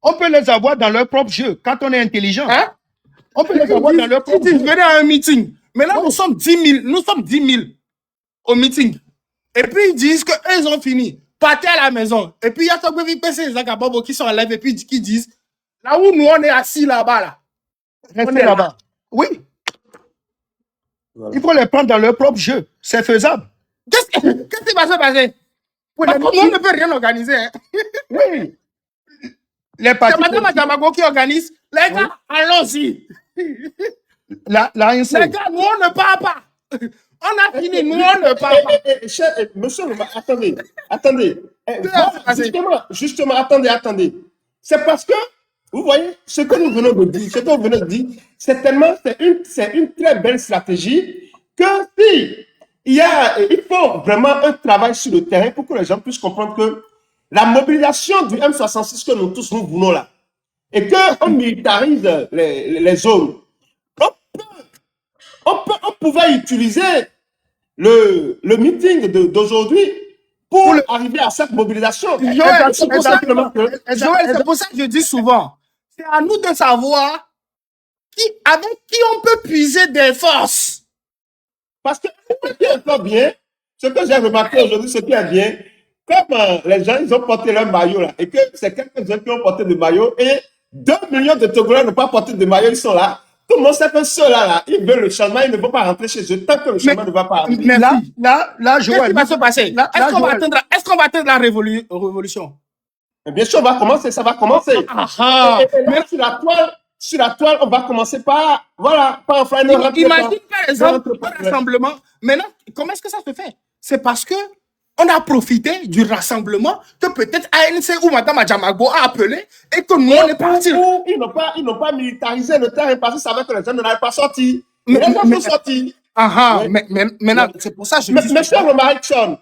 On peut les avoir dans leur propre jeu quand on est intelligent. Hein? On peut les avoir dans leur propre jeu. Venez à un meeting. Maintenant, nous sommes 10 000 au meeting. Et puis, ils disent qu'eux, ils ont fini. Partez à la maison. Et puis, il y a Togbevi PC et Zakabobo qui sont en live et puis qui disent, là où nous, on est assis là-bas, là. Restez là-bas. Oui. Voilà. Il faut les prendre dans leur propre jeu. C'est faisable. Qu'est-ce qui va se passer? Parce que moi, on ne peut rien organiser. Hein. Oui. C'est Madame Adamago qui organise. Les gars, allons-y. Les gars, nous, on ne part pas. On a fini, nous, on ne part pas. Monsieur, attendez. Justement, attendez. C'est parce que, vous voyez, ce que nous venons de dire, c'est une très belle stratégie que il faut vraiment un travail sur le terrain pour que les gens puissent comprendre que la mobilisation du M66 que nous tous nous voulons là, et qu'on militarise les zones, on pouvait utiliser le meeting d'aujourd'hui pour arriver à cette mobilisation. Joël, c'est pour ça que je dis souvent, c'est à nous de savoir avec qui on peut puiser des forces. Parce que ce qui est encore bien, ce que j'ai remarqué aujourd'hui, ce qui est bien, comme les gens, ils ont porté leur maillot là, et que c'est quelques-uns qui ont porté le maillot, et 2 millions de Togolais n'ont pas porté de maillot, ils sont là. Tout le monde sait que ceux-là, ils veulent le changement, ils ne vont pas rentrer chez eux tant que le changement ne va pas arriver. Là, Joël. Qu'est-ce qui va se passer? Est-ce qu'on va atteindre la révolution? Bien sûr, on va commencer, ça va commencer. Et là, sur la toile, on va commencer par, voilà, par faire une rentrée. Imagine par exemple un rassemblement. Maintenant, comment est-ce que ça se fait? C'est parce que on a profité du rassemblement que peut-être ANC ou Madame Adjamagbo a appelé et que nous, on est partis. Ils n'ont pas militarisé le terrain parce qu'ils savaient que les gens n'allaient pas sortir. Mais les gens sont sortis. Mais maintenant, c'est pour ça que je dis... Monsieur Romarichon.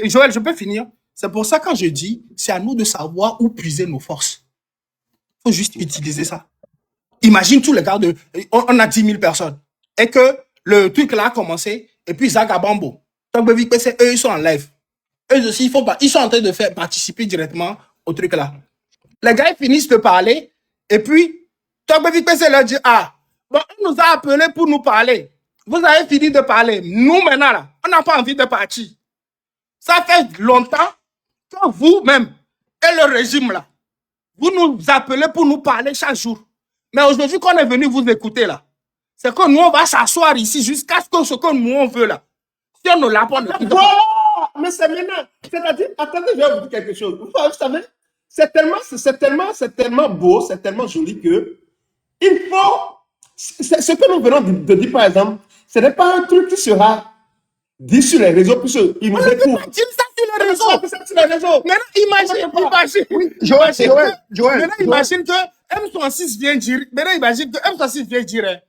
Joël, je peux finir? C'est pour ça que quand je dis, c'est à nous de savoir où puiser nos forces. Il faut juste utiliser ça. Imagine tous les gars on a 10 000 personnes. Et que le truc là a commencé, et puis Zagabambo. Eux, ils sont en live. Eux aussi, ils sont en train de faire participer directement au truc là. Les gars, ils finissent de parler, et puis, PC leur dit, bon, on nous a appelés pour nous parler. Vous avez fini de parler. Nous, maintenant, là, on n'a pas envie de partir. Ça fait longtemps que vous-même et le régime là, vous nous appelez pour nous parler chaque jour. Mais aujourd'hui, qu'on est venu vous écouter là, c'est que nous, on va s'asseoir ici jusqu'à ce que nous, on veut là. Si on ne l'a pas, voilà, mais c'est maintenant. C'est-à-dire, attendez, je vais vous dire quelque chose. Vous savez, c'est tellement beau, c'est tellement joli que il faut. Ce que nous venons de dire, par exemple, ce n'est pas un truc qui sera dit sur les réseaux, puisqu'ils nous écoutent. Dis ça sur les réseaux. Maintenant, imagine que M66 vient dire. Maintenant, imagine que M66 vient dire.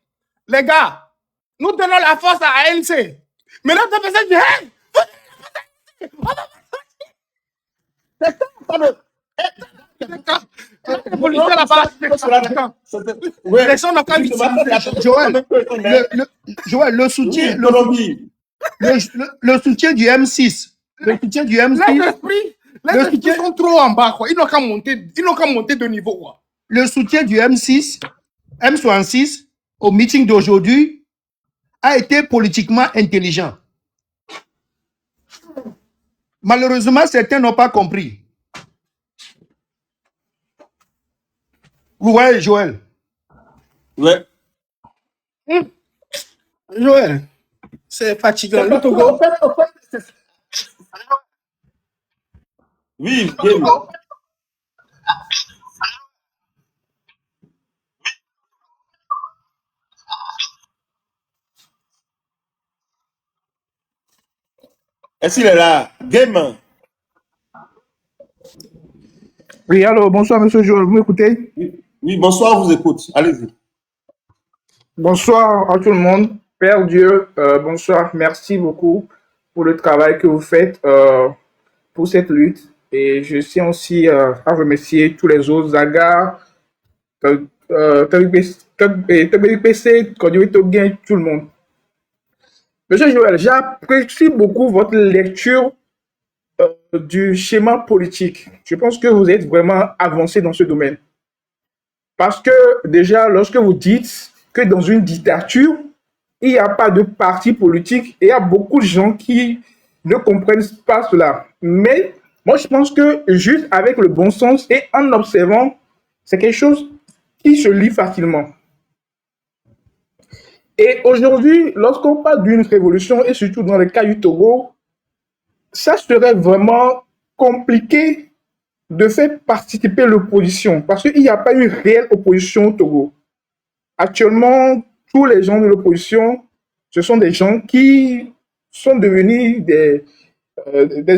Les gars, nous donnons la force à ANC. Maintenant, tu fais ça, tu dis, hey, Joël, le soutien du M6. Le soutien du M6. Les esprits sont trop en bas, quoi. Ils n'ont qu'à monter de niveau, quoi. Le soutien du M6, M66, au meeting d'aujourd'hui, a été politiquement intelligent. Malheureusement, certains n'ont pas compris. Vous voyez, Joël? Ouais. Joël, c'est fatigant. Le Togo. Oui, est-ce qu'il est là? Game. Oui, allô, bonsoir, monsieur Joël, vous m'écoutez? Oui, bonsoir, on vous écoute. Allez-y. Bonsoir à tout le monde. Père Dieu, bonsoir, merci beaucoup pour le travail que vous faites pour cette lutte. Et je tiens aussi à remercier tous les autres, Zaga, TBPC, Kodioito Gain, tout le monde. Monsieur Joël, j'apprécie beaucoup votre lecture du schéma politique. Je pense que vous êtes vraiment avancé dans ce domaine. Parce que déjà, lorsque vous dites que dans une dictature, il n'y a pas de parti politique et il y a beaucoup de gens qui ne comprennent pas cela. Mais moi, je pense que juste avec le bon sens et en observant, c'est quelque chose qui se lit facilement. Et aujourd'hui, lorsqu'on parle d'une révolution, et surtout dans le cas du Togo, ça serait vraiment compliqué de faire participer l'opposition parce qu'il n'y a pas une réelle opposition au Togo. Actuellement, tous les gens de l'opposition, ce sont des gens qui sont devenus des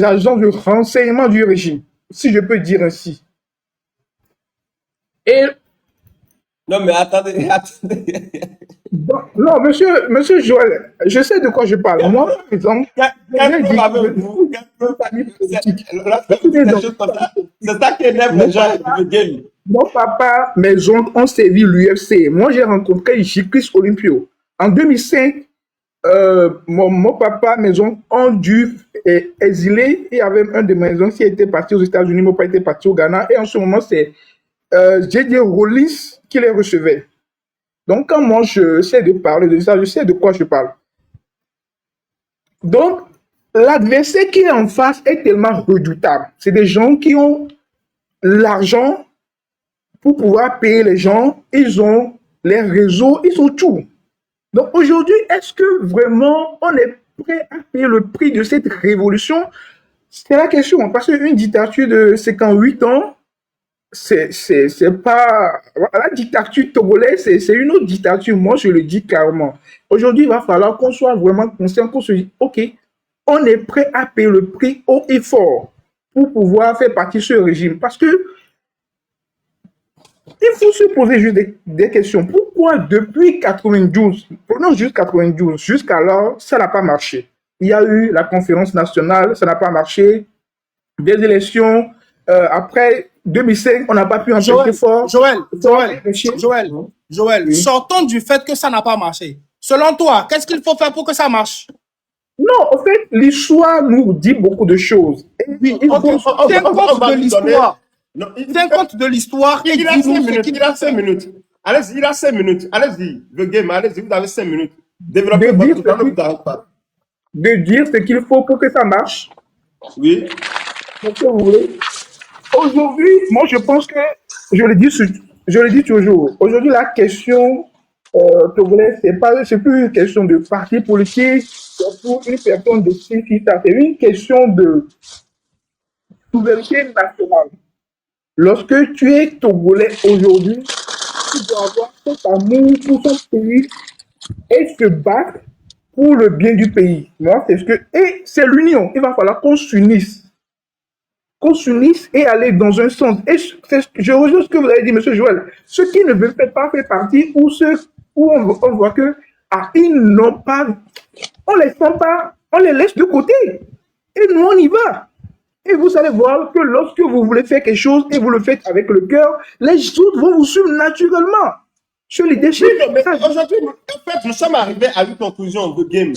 agents de renseignement du régime, si je peux dire ainsi. Et non, mais attendez. Bon, non, monsieur Joël, je sais de quoi je parle. Moi, par exemple, c'est ça qui énerve les gens. Mon papa, mes oncles ont servi l'UFC. Moi, j'ai rencontré J. Chris Olympio. En 2005, mon papa, mes oncles ont dû exiler. Il y avait un de mes oncles qui était parti aux États-Unis, mon papa était parti au Ghana. Et en ce moment, c'est J.D. Rollins qui les recevait. Donc, quand moi, je sais de parler de ça, je sais de quoi je parle. Donc, l'adversaire qui est en face est tellement redoutable. C'est des gens qui ont l'argent pour pouvoir payer les gens. Ils ont les réseaux, ils ont tout. Donc aujourd'hui, est-ce que vraiment on est prêt à payer le prix de cette révolution? C'est la question. Parce qu'une dictature de 58 ans, c'est pas... La dictature togolaise, c'est une autre dictature. Moi, je le dis clairement. Aujourd'hui, il va falloir qu'on soit vraiment conscient, qu'on se dise, OK, on est prêt à payer le prix haut et fort pour pouvoir faire partie de ce régime. Parce que il faut se poser juste des questions. Pourquoi depuis 92, prenons juste 92, jusqu'alors, ça n'a pas marché? Il y a eu la conférence nationale, ça n'a pas marché. Des élections, après 2005, on n'a pas pu en faire fort. Joël, Oui. sortons du fait que ça n'a pas marché. Selon toi, qu'est-ce qu'il faut faire pour que ça marche? Non, en fait, l'histoire nous dit beaucoup de choses. Et puis, il faut... Tiens compte de l'histoire. Non, Tiens compte de l'histoire et il a dis-nous 5 ce minutes, qu'il il a faut 5 faire. minutes. Allez-y, il a 5 minutes. Allez-y, le game, allez-y, vous avez 5 minutes. Développez De dire votre temps, ne ce vous arrêtez pas. de dire ce qu'il faut pour que ça marche. Oui. C'est ce que vous voulez. Aujourd'hui, moi, je pense que, je le dis toujours, aujourd'hui, la question togolaise, c'est plus une question de parti politique, c'est pour une personne de c'est une question de souveraineté nationale. Lorsque tu es togolais aujourd'hui, tu dois avoir cet amour pour ton pays et se battre pour le bien du pays. Moi, c'est ce que, et c'est l'union. Il va falloir qu'on s'unisse et aller dans un sens. Et je rejoins ce que vous avez dit, M. Joël. Ceux qui ne veulent pas faire partie, ou ceux où on voit que ils n'ont pas, on les sent pas, on les laisse de côté. Et nous, on y va. Et vous allez voir que lorsque vous voulez faire quelque chose et vous le faites avec le cœur, les autres vont vous suivre naturellement. Sur les déchets. Oui, mais aujourd'hui, en fait, nous sommes arrivés à une conclusion de game.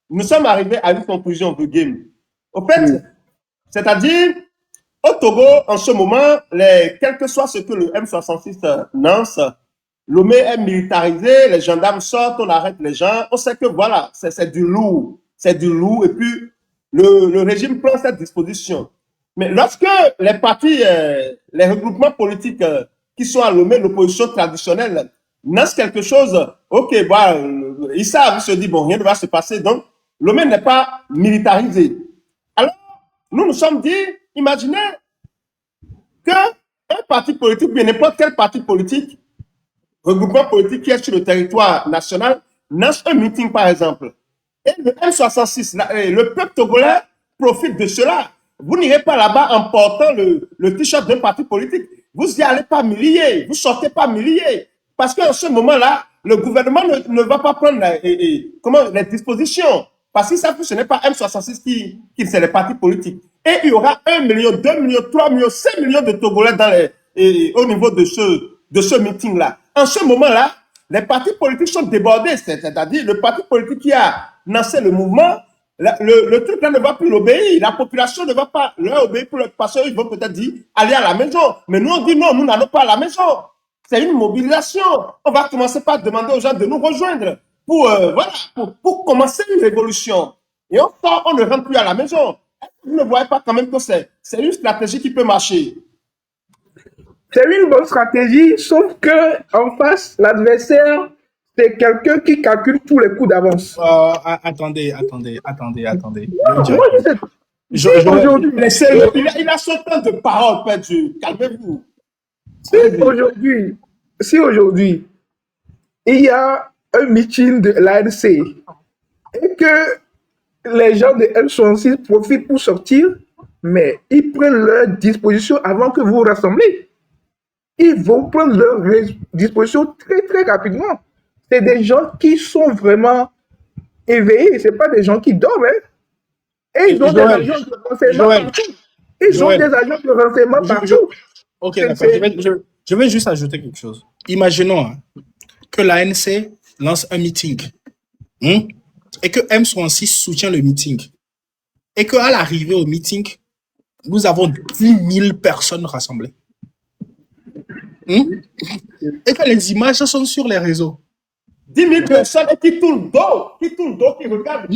Nous sommes arrivés à une conclusion de game. Au fait, c'est-à-dire, au Togo, en ce moment, quel que soit ce que le M66 lance, Lomé est militarisé, les gendarmes sortent, on arrête les gens. On sait que voilà, c'est du lourd. C'est du lourd. Et puis, le régime prend cette disposition. Mais lorsque les partis, les regroupements politiques qui sont à Lomé, l'opposition traditionnelle, lancent quelque chose, ok, voilà, ils savent, ils se disent, bon, rien ne va se passer. Donc, Lomé n'est pas militarisé. Alors, nous nous sommes dit, imaginez qu'un parti politique, bien n'importe quel parti politique, regroupement politique qui est sur le territoire national, lance un meeting, par exemple. Et le M66, le peuple togolais profite de cela. Vous n'irez pas là-bas en portant le t-shirt d'un parti politique. Vous n'y allez pas milliers, vous sortez pas milliers. Parce qu'en ce moment-là, le gouvernement ne va pas prendre les dispositions. Parce qu'ils savent que ce n'est pas M66 qui c'est les partis politiques. Et il y aura 1 million, 2 millions, 3 millions, 5 millions de Togolais au niveau de ce meeting-là. En ce moment-là, les partis politiques sont débordés. C'est-à-dire, le parti politique qui a lancé le mouvement, le truc-là ne va plus l'obéir. La population ne va pas leur obéir parce qu'ils vont peut-être dire allez à la maison. Mais nous, on dit non, nous n'allons pas à la maison. C'est une mobilisation. On va commencer par demander aux gens de nous rejoindre pour commencer une révolution. Et on sort, on ne rentre plus à la maison. Vous ne voyez pas quand même que c'est une stratégie qui peut marcher. C'est une bonne stratégie, sauf que en face, l'adversaire, c'est quelqu'un qui calcule tous les coups d'avance. Attendez. Moi, je sais. Aujourd'hui, Il a son temps de parole, Père Dieu. Calmez-vous. Si aujourd'hui, il y a un meeting de l'ANC et que les gens de M66 profitent pour sortir, mais ils prennent leur disposition avant que vous vous rassemblez. Ils vont prendre leur disposition très, très rapidement. C'est des gens qui sont vraiment éveillés, ce pas des gens qui dorment. Hein. Et ils ont des agents de renseignement partout. Ils ont des agents de renseignement partout. Ok, d'accord. Je vais juste ajouter quelque chose. Imaginons que l'ANC lance un meeting. et que M66 soutient le meeting, et qu'à l'arrivée au meeting, nous avons 10 000 personnes rassemblées. Et que les images sont sur les réseaux. 10 000 personnes qui tournent dos, qui regardent.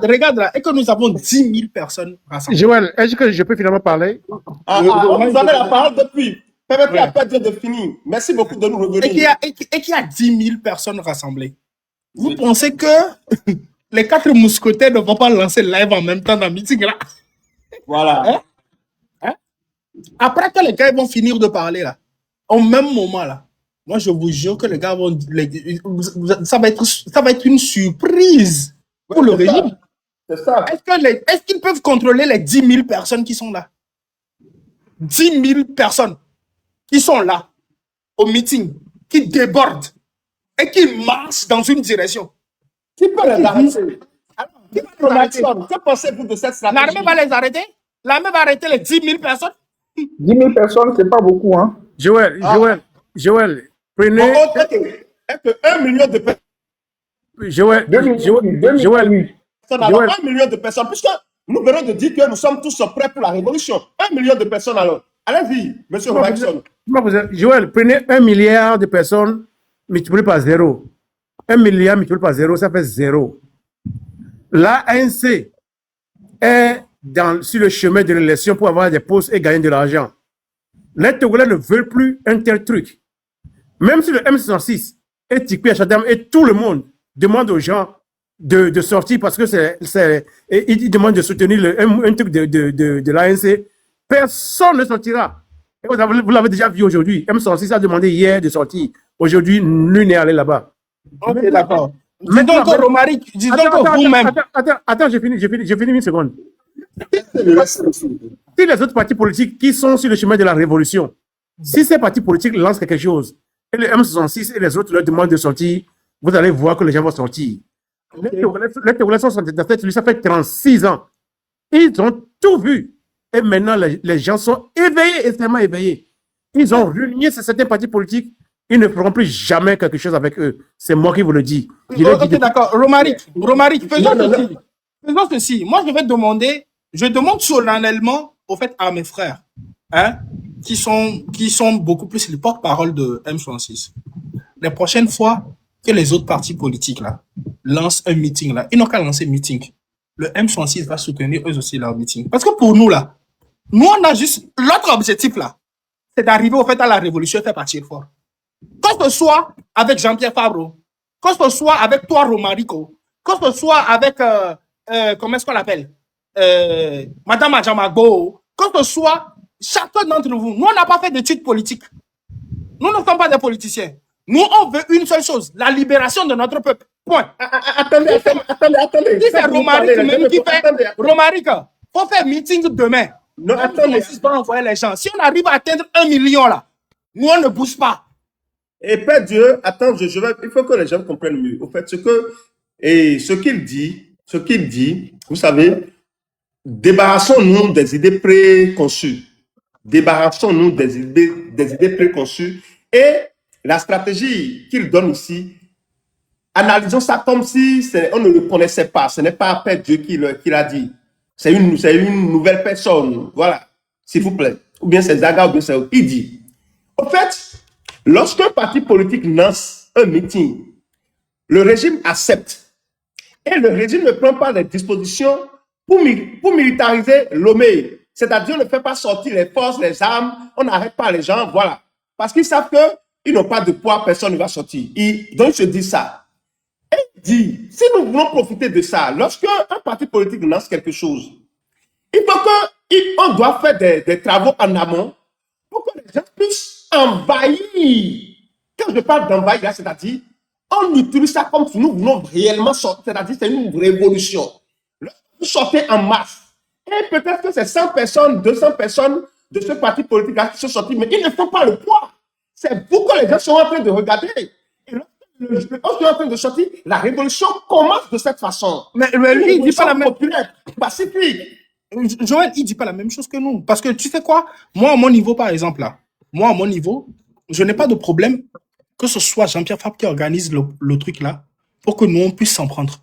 Regarde là, et que nous avons 10 000 personnes rassemblées. Joël, est-ce que je peux finalement parler? Vous avez la parole depuis. Permettez à Père Dieu de finir. Merci beaucoup de nous revenir. Et qu'il y a 10 000 personnes rassemblées. Vous pensez que les 4 mousquetaires ne vont pas lancer live en même temps dans le meeting là? Voilà. Après que les gars vont finir de parler là, au même moment là, moi je vous jure que les gars vont, ça va être une surprise pour le régime. C'est ça. Est-ce qu'ils peuvent contrôler les 10 000 personnes qui sont là? 10 000 personnes qui sont là au meeting, qui débordent et qui marchent dans une direction. Qui peut les arrêter? Que pensez-vous de cette stratégie? L'armée va les arrêter? L'armée va arrêter les 10 000 personnes? 10 000 personnes, c'est pas beaucoup, hein. Joël, prenez... Est-ce que 1 million de personnes... Joël, 1 million de personnes, puisque nous venons de dire que nous sommes tous prêts pour la révolution. 1 million de personnes alors. Allez-y, monsieur Robinson. Joël, prenez 1 milliard de personnes, multiplié par 0. 1 milliard multiplié par 0, ça fait 0. La ANC est sur le chemin de l'élection pour avoir des postes et gagner de l'argent. Les Togolais ne veulent plus un tel truc. Même si le M66 est Tikpi à Chadam et tout le monde demande aux gens de sortir parce que ils demandent de soutenir un truc de l'ANC, personne ne sortira. Et vous l'avez déjà vu aujourd'hui. M66 a demandé hier de sortir. Aujourd'hui, nul n'est allé là-bas. Ok, d'accord. Disons que Romaric, disons que vous-même. Attends, j'ai fini une seconde. Si les autres partis politiques qui sont sur le chemin de la révolution, si ces partis politiques lancent quelque chose, et le M66 et les autres leur demandent de sortir, vous allez voir que les gens vont sortir. Okay. Les Togolais sont sortis dans cette lutte, ça fait 36 ans. Ils ont tout vu. Et maintenant, les gens sont éveillés, extrêmement éveillés. Ils ont réuni certains partis politiques. Ils ne feront plus jamais quelque chose avec eux. C'est moi qui vous le dis. Ok, d'accord. Romaric, faisons ceci. Moi, je demande solennellement, au fait, à mes frères, hein, qui sont beaucoup plus les porte-parole de M66. Les prochaines fois que les autres partis politiques là lancent un meeting là, ils n'ont qu'à lancer un meeting. Le M66 va soutenir eux aussi leur meeting. Parce que pour nous là, nous on a juste l'autre objectif là, c'est d'arriver au fait à la révolution et faire partir fort. Que ce soit avec Jean-Pierre Fabre, que ce soit avec toi Romarico, que ce soit avec comment est-ce qu'on l'appelle, Madame Adjamago, que ce soit chacun d'entre vous. Nous on n'a pas fait d'études politiques. Nous ne sommes pas des politiciens. Nous, on veut une seule chose, la libération de notre peuple. Point. Attendez. Si c'est Romaric même qui fait... Romaric, il faut faire meeting demain. Non, attendez. On va envoyer les gens. Si on arrive à atteindre 1 million là, nous, on ne bouge pas. Et Père Dieu, attends, il faut que les gens comprennent mieux. Au fait, ce qu'il dit, vous savez, débarrassons-nous des idées préconçues. Débarrassons-nous des idées préconçues. Et la stratégie qu'il donne ici, analysons ça comme si on ne le connaissait pas. Ce n'est pas Père Dieu qui l'a dit. C'est une nouvelle personne. Voilà, s'il vous plaît. Ou bien c'est Zaga, ou bien c'est... Il dit, en fait, lorsqu'un parti politique lance un meeting, le régime accepte. Et le régime ne prend pas les dispositions pour militariser Lomé. C'est-à-dire, on ne fait pas sortir les forces, les armes, on n'arrête pas les gens, voilà. Parce qu'ils savent qu'ils n'ont pas de poids, personne ne va sortir. Donc, je dis ça. Et il dit, si nous voulons profiter de ça, lorsqu'un parti politique lance quelque chose, il faut qu'on doit faire des travaux en amont pour que les gens puissent envahir. Quand je parle d'envahir, c'est-à-dire, on utilise ça comme si nous voulons réellement sortir, c'est-à-dire c'est une révolution. Vous sortez en masse. Et peut-être que c'est 100 personnes, 200 personnes de ce parti politique-là qui sont sortis, mais ils ne font pas le poids. C'est vous que les gens sont en train de regarder. Et lorsqu'ils sont en train de sortir, la révolution commence de cette façon. Mais lui, il dit pas la même populaire, pacifique. Joël, il dit pas la même chose que nous. Parce que tu sais quoi? Moi, à mon niveau, par exemple, là, je n'ai pas de problème que ce soit Jean-Pierre Fabre qui organise le truc là, pour que nous, on puisse s'en prendre.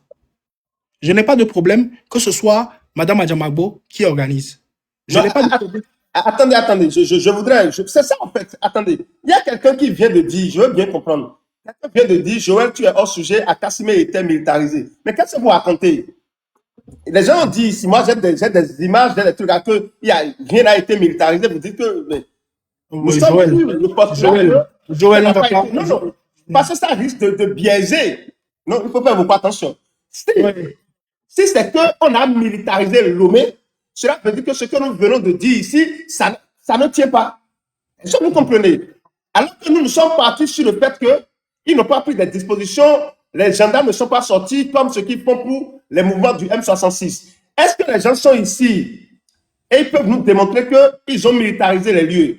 Je n'ai pas de problème que ce soit Madame Adjamagbo qui organise. Je n'ai pas de problème. Attendez, je voudrais... C'est ça, en fait. Attendez. Il y a quelqu'un qui vient de dire, je veux bien comprendre. Quelqu'un vient de dire, Joël, tu es hors sujet, Akassime était militarisé. Mais qu'est-ce que vous racontez? Les gens ont dit ici, moi j'ai des images, j'ai des trucs, que rien n'a été militarisé. Vous dites que... Mais, nous sommes Joël, venus, le postulat Joël, que on va ça n'a pas été- non, parce que ça risque de biaiser. Non, il faut faire beaucoup attention. Si c'est qu'on a militarisé Lomé, cela veut dire que ce que nous venons de dire ici, ça ne tient pas. Est-ce que vous comprenez? Alors que nous sommes partis sur le fait qu'ils n'ont pas pris des dispositions, les gendarmes ne sont pas sortis comme ce qu'ils font pour les mouvements du M66. Est-ce que les gens sont ici et ils peuvent nous démontrer qu'ils ont militarisé les lieux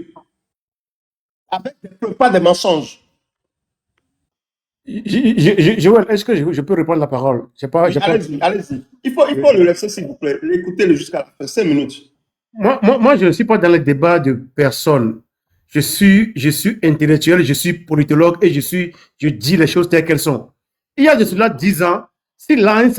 avec pas des mensonges? Joël, est-ce que je peux reprendre la parole? Allez-y. Il faut le laisser, s'il vous plaît. Écoutez-le jusqu'à la fin. 5 minutes. Moi, je ne suis pas dans le débat de personne. Je suis intellectuel, je suis politologue et je dis les choses telles qu'elles sont. Il y a de cela 10 ans, si l'ANC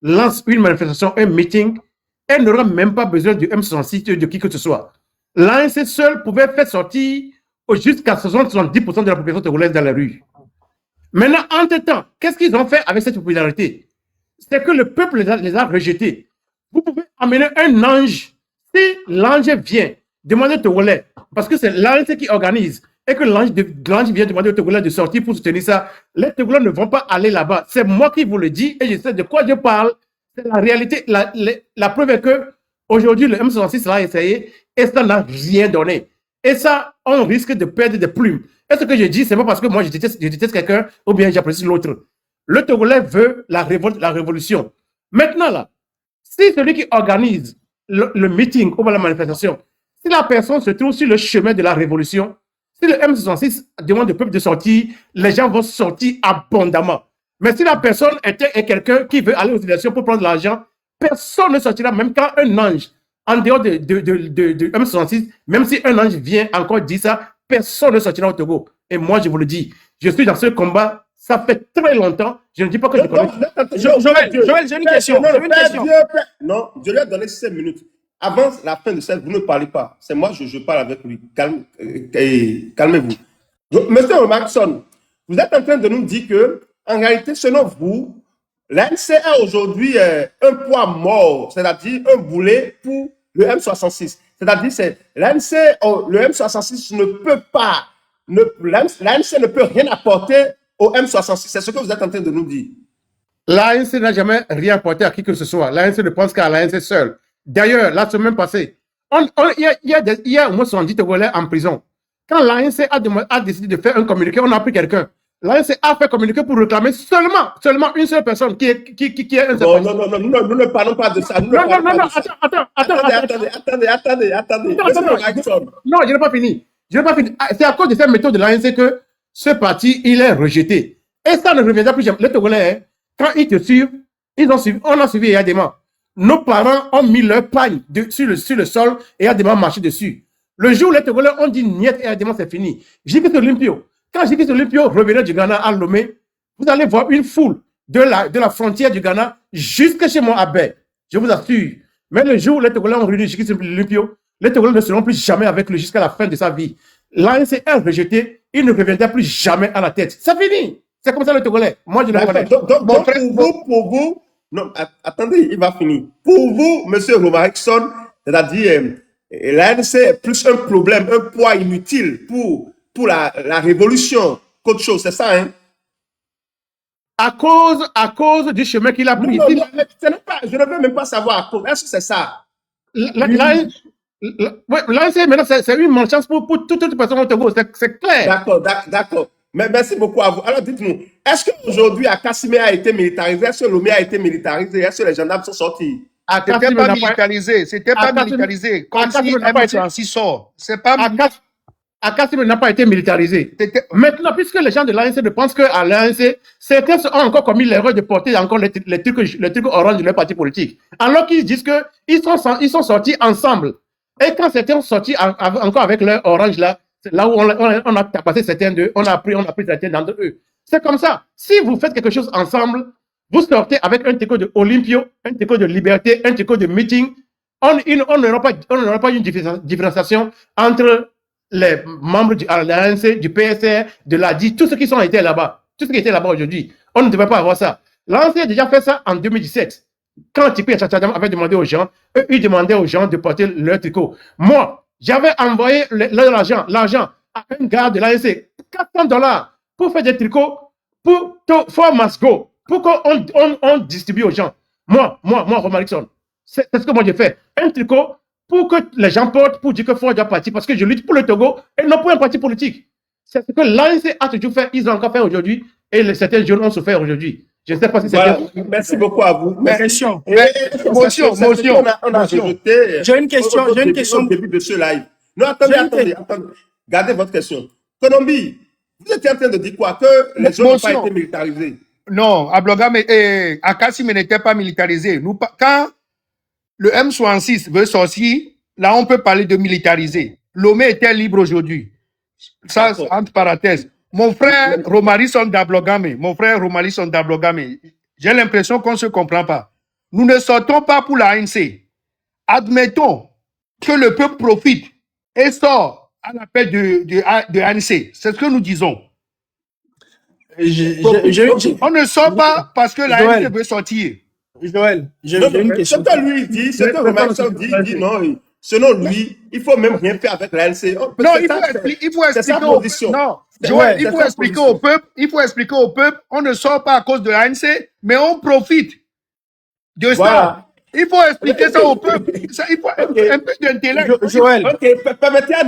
lance une manifestation, un meeting, elle n'aura même pas besoin du M66 de qui que ce soit. L'ANC seul pouvait faire sortir jusqu'à 70% de la population togolaise dans la rue. Maintenant, entre-temps, qu'est-ce qu'ils ont fait avec cette popularité? C'est que le peuple les a rejetés. Vous pouvez amener un ange. Si l'ange vient demander au Togolais, parce que c'est l'ange qui organise, et que l'ange vient demander au Togolais de sortir pour soutenir ça, les Togolais ne vont pas aller là-bas. C'est moi qui vous le dis et je sais de quoi je parle. C'est la réalité. La preuve est que aujourd'hui, le M66 l'a essayé et ça n'a rien donné. Et ça, on risque de perdre des plumes. Et ce que je dis, c'est pas parce que moi je déteste quelqu'un ou bien j'apprécie l'autre. Le Togolais veut la révolution. Maintenant, là, si celui qui organise le meeting ou la manifestation, si la personne se trouve sur le chemin de la révolution, si le M66 demande au peuple de sortir, les gens vont sortir abondamment. Mais si la personne est quelqu'un qui veut aller aux élections pour prendre l'argent, personne ne sortira, même quand un ange, en dehors de M66, même si un ange vient encore dire ça, personne ne sortira au Togo. Et moi, je vous le dis, je suis dans ce combat, ça fait très longtemps. Je ne dis pas que je connais. Joël, j'ai une question. Non, je lui ai donné 5 minutes. Avant la fin de cette, vous ne parlez pas. C'est moi, je parle avec lui. Calmez-vous. Monsieur Romaxon, vous êtes en train de nous dire que, en réalité, selon vous, l'ANC a aujourd'hui un poids mort, c'est-à-dire un boulet pour le M66. C'est-à-dire, l'ANC, le M66 ne peut pas, l'ANC ne peut rien apporter au M66. C'est ce que vous êtes en train de nous dire. L'ANC n'a jamais rien apporté à qui que ce soit. L'ANC ne pense qu'à l'ANC seul. D'ailleurs, la semaine passée, il y a au moins 70 Togolais en prison. Quand l'ANC a décidé de faire un communiqué, on a pris quelqu'un. L'ANC a fait communiquer pour réclamer seulement une seule personne qui est un seul. Non, nous ne parlons pas de ça. Non, attends. Non, je n'ai pas fini. C'est à cause de cette méthode de l'ANC que ce parti, il est rejeté. Et ça ne reviendra plus jamais. Les Togolais, quand ils te suivent, on a suivi Yadema. Nos parents ont mis leur pagne sur le sol et Yadema a marché dessus. Le jour où les Togolais ont dit niet et Yadema, c'est fini. Jikis Olympio. Quand Jikis Olympio revenait du Ghana à Lomé, vous allez voir une foule de la frontière du Ghana jusque chez moi à Baie. Je vous assure. Mais le jour où les Togolais ont réuni Jikis Olympio, les Togolais ne seront plus jamais avec lui jusqu'à la fin de sa vie. L'ANC est rejeté, il ne reviendra plus jamais à la tête. C'est fini. C'est comme ça le Togolais. Moi, je le connais. Donc, pour vous, non, attendez, il va finir. Pour vous, monsieur Romaxon, c'est-à-dire, l'ANC est plus un problème, un poids inutile pour la révolution qu'autre chose, c'est ça, hein? À cause du chemin qu'il a pris. Non, je ne veux même pas savoir à cause. Est-ce que c'est ça? L'ANC, maintenant, c'est une malchance pour toute personne au Togo, c'est clair. D'accord. Mais merci beaucoup à vous. Alors, dites-nous, est-ce qu'aujourd'hui, Akassime a été militarisé? Est-ce que Lomé a été militarisé? Est-ce que les gendarmes sont sortis? C'était pas militarisé. C'était pas militarisé. Comme si M66 sort. C'est pas Akassime n'a pas été militarisé. Maintenant, puisque les gens de l'ANC ne pensent qu'à l'ANC, certains ont encore commis l'erreur de porter encore les trucs orange de leur parti politique. Alors qu'ils disent qu'ils sont sortis ensemble. Et quand certains sont sortis encore avec leur orange là, C'est là où on a tabassé certains d'eux, on a pris certains d'entre eux. C'est comme ça. Si vous faites quelque chose ensemble, vous sortez avec un tricot de Olympio, un tricot de Liberté, un tricot de Meeting. On n'aura pas une différenciation entre les membres de l'ANC, du PSR, de l'ADI, tous ceux qui sont été là-bas, tous ceux qui étaient là-bas aujourd'hui. On ne devrait pas avoir ça. L'ANC a déjà fait ça en 2017. Quand Tipeee Tchatchadam avait demandé aux gens, eux, ils demandaient aux gens de porter leur tricot. Moi, j'avais envoyé l'argent à un gars de l'ANC, $400 pour faire des tricots pour Must Go, pour qu'on distribue aux gens. Moi, Romarickson, c'est ce que moi j'ai fait. Un tricot pour que les gens portent, pour dire que Ford doit partir, parce que je lutte pour le Togo et non pour un parti politique. C'est ce que l'ANC a toujours fait, ils ont encore fait aujourd'hui, et certains jeunes ont souffert aujourd'hui. Je ne sais pas si c'est voilà. Merci beaucoup à vous. Question. Motion. On a rejeté. J'ai une question. Au début de ce live. Non, attendez. Gardez votre question. Konombi, vous étiez en train de dire quoi? Que les gens n'ont pas été militarisés. Non, Ablogame et Akassim n'étaient pas militarisés. Quand le M66 veut sortir, là, on peut parler de militariser. Lomé était libre aujourd'hui. Ça, entre parenthèses. Mon frère Romarickson d'Ablogame, j'ai l'impression qu'on ne se comprend pas. Nous ne sortons pas pour la ANC. Admettons que le peuple profite et sort à l'appel de ANC. C'est ce que nous disons. On ne sort pas parce que la ANC veut sortir. Joël, j'ai une question. Ce que lui dit, ce que Romarickson dit, non. Selon lui, il ne faut même rien faire avec l'ANC. Non, il faut expliquer au peuple. Non, Joël, il faut expliquer au peuple, on ne sort pas à cause de l'ANC, mais on profite de ça. Il faut expliquer ça au peuple. Ça, il faut un peu d'intellect. Joël. Ok, permettez à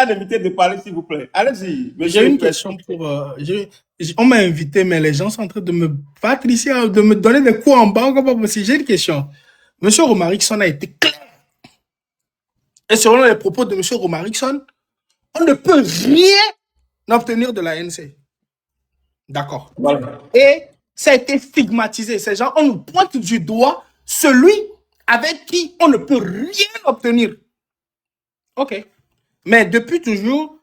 l'invité de parler, s'il vous plaît. Allez-y. J'ai une question pour... on m'a invité, mais les gens sont en train de me battre ici, de me donner des coups en bas. J'ai une question. Monsieur Romarickson a été clair. Et selon les propos de monsieur Romarickson, on ne peut rien obtenir de l'ANC. D'accord. Voilà. Et ça a été stigmatisé. Ces gens, on nous pointe du doigt celui avec qui on ne peut rien obtenir. OK. Mais depuis toujours,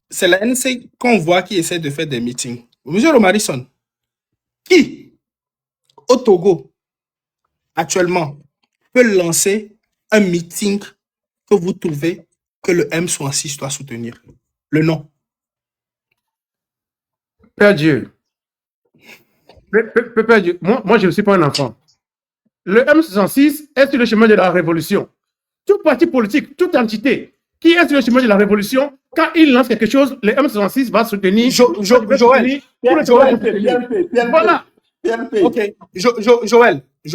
c'est l'ANC qu'on voit qui essaie de faire des meetings. Monsieur Romarickson, qui, au Togo, actuellement, peut lancer un meeting que vous trouvez que le M66 doit soutenir? Le nom. Père Dieu. Père Dieu. Moi, je ne suis pas un enfant. Le M66 est sur le chemin de la révolution. Tout parti politique, toute entité qui est sur le chemin de la révolution, quand il lance quelque chose, le M66 va soutenir. Joël. Voilà. Ok. Joël. Oui.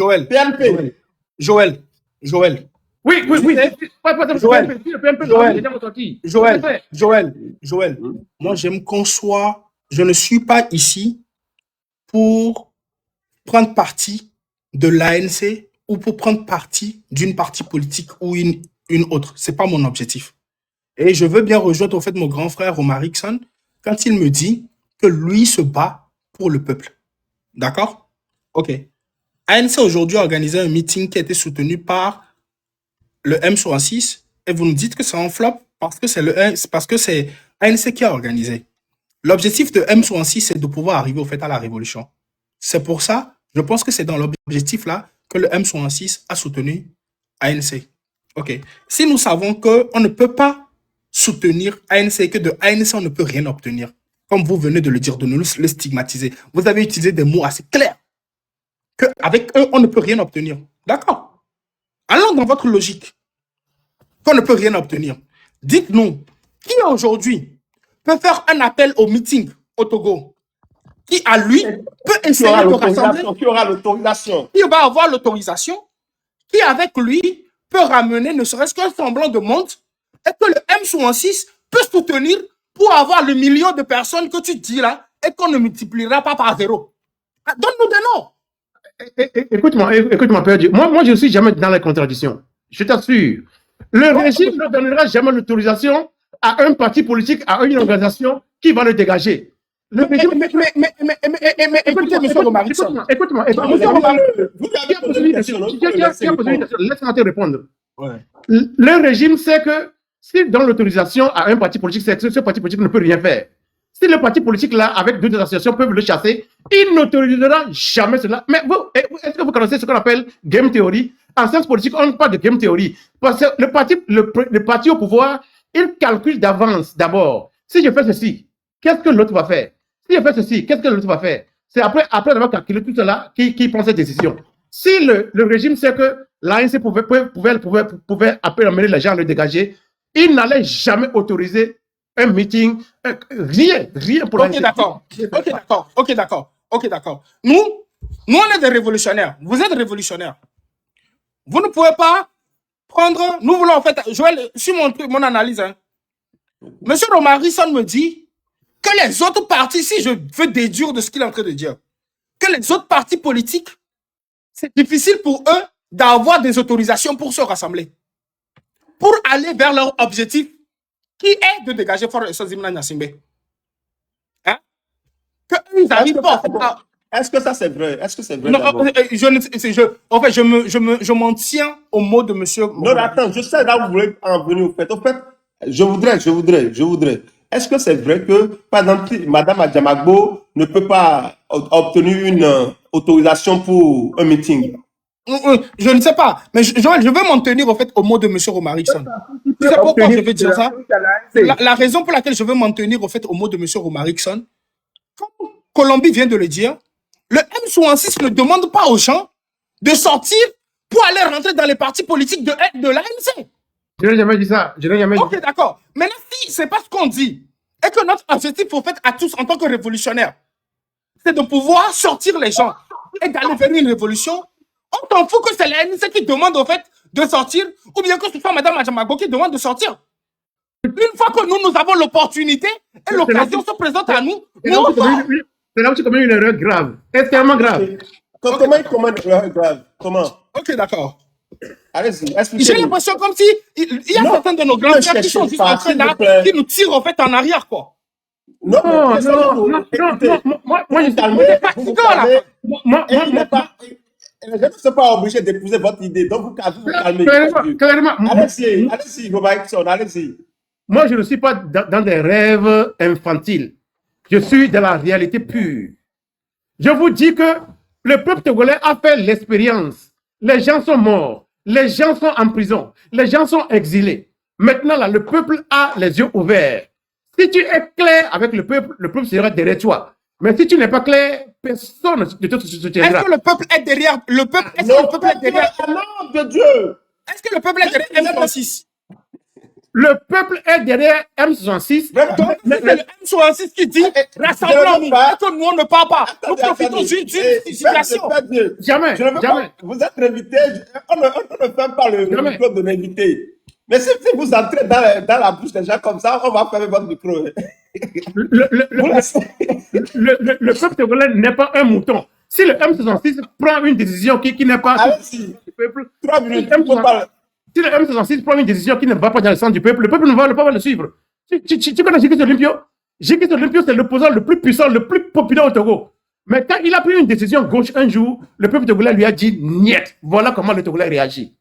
Joël. Moi, j'aime qu'on soit... Je ne suis pas ici pour prendre parti de l'ANC ou pour prendre parti d'une partie politique ou une autre. C'est pas mon objectif. Et je veux bien rejoindre au fait mon grand frère Romarickson quand il me dit que lui se bat pour le peuple. D'accord? Ok. ANC aujourd'hui a organisé un meeting qui a été soutenu par le M66 et vous nous dites que c'est un flop parce que c'est ANC qui a organisé. L'objectif de M66, c'est de pouvoir arriver au fait à la révolution. C'est pour ça, je pense que c'est dans l'objectif là que le M66 a soutenu ANC. Ok. Si nous savons qu'on ne peut pas soutenir ANC et que de ANC on ne peut rien obtenir, comme vous venez de le dire, de nous le stigmatiser, vous avez utilisé des mots assez clairs qu'avec eux on ne peut rien obtenir. D'accord. Allons dans votre logique qu'on ne peut rien obtenir. Dites-nous, qui aujourd'hui peut faire un appel au meeting au Togo, qui à lui peut essayer de rassembler, qui aura l'autorisation, qui va avoir l'autorisation, qui avec lui peut ramener ne serait-ce qu'un semblant de monde et que le M66 peut soutenir pour avoir le million de personnes que tu dis là et qu'on ne multipliera pas par 0. Donne-nous des noms. Écoute-moi, Père Dieu. Moi, je ne suis jamais dans les contradictions. Je t'assure. Le régime ne donnera jamais l'autorisation à un parti politique, à une organisation qui va le dégager. Mais écoutez, M. Romarickson. Écoute-moi. Laisse-moi te répondre. Ouais. Le régime sait que s'il donne l'autorisation à un parti politique, c'est que ce parti politique ne peut rien faire. Si le parti politique, là, avec d'autres associations, peuvent le chasser, il n'autorisera jamais cela. Mais vous, est-ce que vous connaissez ce qu'on appelle game theory? En sciences politiques, on ne parle pas de game theory. Parce que le parti au pouvoir, il calcule d'avance, d'abord. Si je fais ceci, qu'est-ce que l'autre va faire? Si je fais ceci, qu'est-ce que l'autre va faire? C'est après avoir calculé tout cela qu'il prend cette décision. Si le régime sait que l'ANC pouvait après amener les gens à le dégager, il n'allait jamais autoriser un meeting, rien pour Ok, d'accord. Ok, d'accord. Nous, on est des révolutionnaires. Vous êtes révolutionnaires. Vous ne pouvez pas prendre... Nous voulons en fait... Joël, sur mon analyse, hein. Monsieur Romarisson me dit que les autres partis, si je veux déduire de ce qu'il est en train de dire, que les autres partis politiques, c'est difficile pour eux d'avoir des autorisations pour se rassembler, pour aller vers leur objectif, qui est de dégager Fort Eswatini Nyasimbe. Hein? Qu'ils arrivent pas à... Est-ce que ça c'est vrai? Est-ce que c'est vrai? Non, je m'en tiens au mot de monsieur. Non, attends, je sais là où vous voulez en venir au fait. Au fait, je voudrais. Est-ce que c'est vrai que, par exemple, Madame Adjamagbo ne peut pas obtenir une autorisation pour un meeting? Je ne sais pas, mais Joël, je veux m'en tenir au fait au mot de monsieur Romarisson. Tu sais pourquoi je veux dire ça? La raison pour laquelle je veux m'en tenir au fait au mot de monsieur Romarisson, comme Colombie vient de le dire, le M66 ne demande pas aux gens de sortir pour aller rentrer dans les partis politiques de l'ANC. Je n'ai jamais dit ça. Ok, d'accord. Maintenant, si c'est pas ce qu'on dit, et que notre objectif, au fait, à tous, en tant que révolutionnaires, c'est de pouvoir sortir les gens et d'aller vers une révolution, on t'en fout que c'est l'ANC qui demande, au fait, de sortir, ou bien que ce soit Mme Adjamagbo qui demande de sortir. Une fois que nous avons l'opportunité et l'occasion se présente à nous, nous on sort. C'est là où tu commets une erreur grave, extrêmement grave. Comment il commet une erreur grave? Comment? Ok, d'accord. Allez-y, J'ai expliquez-nous. l'impression comme si il y a certains de nos grands frères qui sont juste en train qui nous tirent en fait en arrière, quoi. Non, Non, mais moi, je suis calmez, fatigant, là. les gens ne sont pas obligés d'épouser votre idée, donc vous calmez. clairement, Allez-y, Romarisson, allez-y. moi, je ne suis pas dans des rêves infantiles. Je suis dans la réalité pure. Je vous dis que le peuple togolais a fait l'expérience. Les gens sont morts. Les gens sont en prison. Les gens sont exilés. Maintenant, là, le peuple a les yeux ouverts. Si tu es clair avec le peuple sera derrière toi. Mais si tu n'es pas clair, personne ne te soutiendra. Est-ce que le peuple est derrière est-ce que le peuple est derrière Nom de Dieu. Est-ce que le peuple est derrière M66? Le peuple est derrière M66. Donc, c'est le M66 qui dit rassemblons-nous, et que nous, on ne parle pas. Nous profitons d'une situation. Jamais. Vous êtes invité, on ne fait pas le micro de l'invité. Mais si vous entrez dans la bouche des gens comme ça, on va fermer votre micro. Le peuple togolais n'est pas un mouton. Si le M66 prend une décision qui n'est pas... Allez-y, 3 minutes, si le M66 prend une décision qui ne va pas dans le sens du peuple, le peuple ne va pas le suivre. Tu connais Jikis Olympio? Jikis Olympio, c'est l'opposant le plus puissant, le plus populaire au Togo. Mais quand il a pris une décision gauche un jour, le peuple togolais lui a dit « niet ». Voilà comment le Togolais réagit.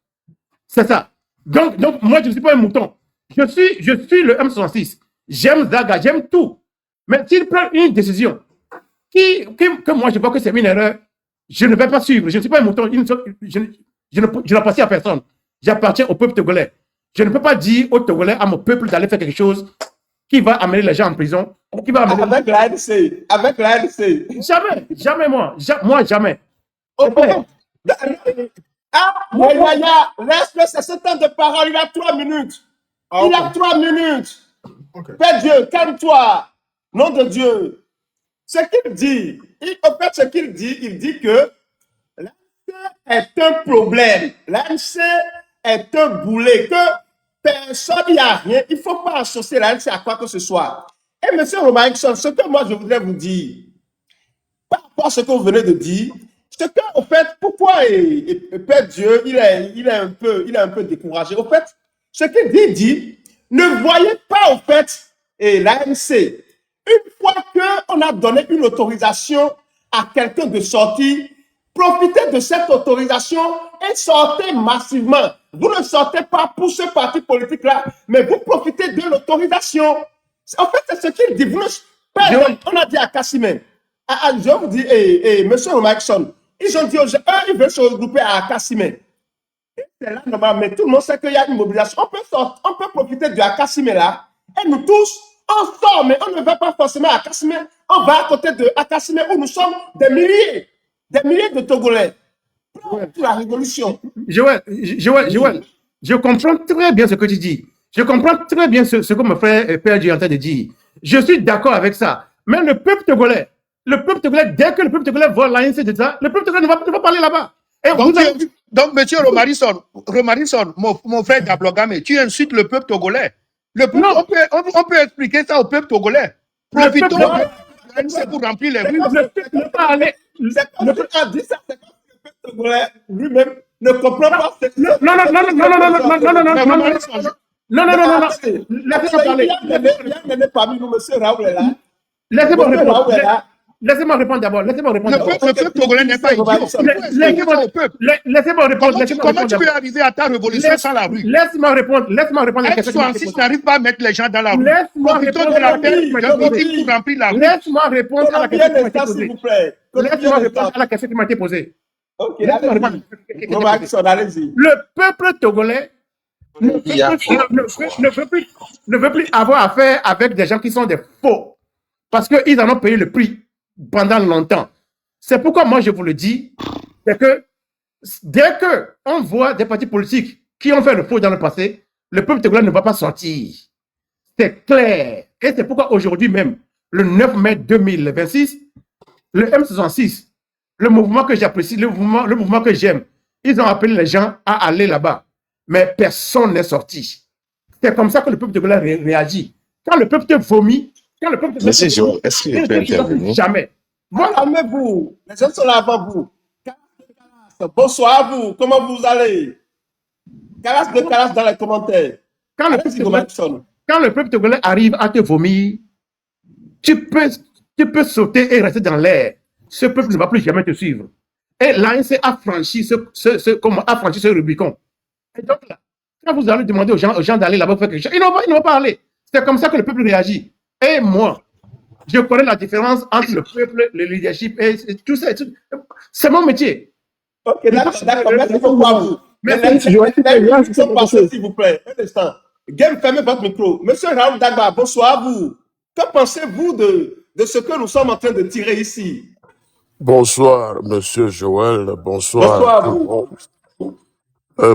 C'est ça. Donc, moi, je ne suis pas un mouton. Je suis le M66. J'aime Zaga, j'aime tout. Mais s'il prend une décision que moi, je vois que c'est une erreur, je ne vais pas suivre. Je ne suis pas un mouton. Je n'appartiens à personne. J'appartiens au peuple togolais. Je ne peux pas dire au Togolais, à mon peuple, d'aller faire quelque chose qui va amener les gens en prison. Qui va amener... Avec l'ANC. Jamais moi. Moi, jamais. Laisse-le, c'est ce temps de parole. Il a 3 minutes. Il a 3 minutes. Père Dieu, calme-toi. Nom de Dieu. Ce qu'il dit, en fait, ce qu'il dit, il dit que l'ANC est un problème. L'ANC est un boulet, que personne n'y a rien. Il ne faut pas associer l'ANC à quoi que ce soit. Et M. Romarisson, ce que moi je voudrais vous dire, par rapport à ce que vous venez de dire, c'est que, au fait, pourquoi Père Dieu, il est un peu découragé. Au fait, ce qu'il dit, ne voyez pas, au fait, l'ANC. Une fois qu'on a donné une autorisation à quelqu'un de sortir, Profitez de cette autorisation et sortez massivement. Vous ne sortez pas pour ce parti politique-là, mais vous profitez de l'autorisation. En fait, c'est ce qu'il dit. On a dit à Kassimé, je vous dis, monsieur Romaxon, ils ont dit aux gens, ils veulent se regrouper à Kassimé. C'est là, normalement, mais tout le monde sait qu'il y a une mobilisation. On peut profiter de Akassimé là, et nous tous, on sort, mais on ne va pas forcément à Akassimé. On va à côté de Akassimé où nous sommes des milliers de Togolais. Pour la révolution. Joël, je comprends très bien ce que tu dis. Je comprends très bien ce que mon frère Père est en train de dire. Je suis d'accord avec ça. Mais le peuple togolais, dès que le peuple togolais voit l'ANC de ça, le peuple togolais ne va pas aller là-bas. Donc, monsieur Romarisson, mon frère Dablogame, tu insultes le peuple togolais. Le peuple, on peut expliquer ça au peuple togolais. Profitons de l'ANC pour remplir les rues. C'est comme tu as dit ça, c'est comme si le peuple togolais lui-même ne comprend pas. Non. Laissez-moi parler. Il y a parmi nous, monsieur Raoul est là. Laissez-moi répondre. Laissez-moi répondre d'abord. Le peuple togolais n'est pas idiot. Laissez-moi répondre. Comment tu peux arriver à ta révolution sans la rue? Laisse-moi répondre. La question. Si n'arrive pas à mettre les gens dans la rue. Laisse-moi répondre de la terre pour remplir la rue. Laisse-moi répondre à la question qui m'a été posée. Laisse-moi répondre à la question qui m'a été posée. Ok, allez-y. Le peuple togolais ne veut plus avoir affaire avec des gens qui sont des faux. Parce qu'ils en ont payé le prix pendant longtemps. C'est pourquoi moi je vous le dis, c'est que dès qu'on voit des partis politiques qui ont fait le faux dans le passé, le peuple togolais ne va pas sortir. C'est clair. Et c'est pourquoi aujourd'hui même, le 9 mai 2026, le M66, le mouvement que j'apprécie, le mouvement que j'aime, ils ont appelé les gens à aller là-bas. Mais personne n'est sorti. C'est comme ça que le peuple togolais réagit. Quand le peuple te vomit, Monsieur Joël, est-ce qu'il peut intervenir? Jamais. Voilà, calmez-vous. Les gens sont là avant vous. Bonsoir à vous. Comment vous allez? Calas dans les commentaires. Quand le peuple togolais arrive à te vomir, tu peux sauter et rester dans l'air. Ce peuple ne va plus jamais te suivre. Et l'ANC a franchi ce Rubicon. Et donc là, quand vous allez demander aux gens d'aller là-bas faire quelque chose, ils ne vont pas aller. C'est comme ça que le peuple réagit. Et moi, je connais la différence entre le peuple, le leadership et tout ça. C'est mon métier. Ok, d'accord. Merci beaucoup à vous. S'il vous plaît, un instant. Game, fermez votre micro. Monsieur Raoul Dagba, bonsoir à vous. Que pensez-vous de ce que nous sommes en train de tirer ici? Bonsoir, monsieur Joël. Bonsoir à vous.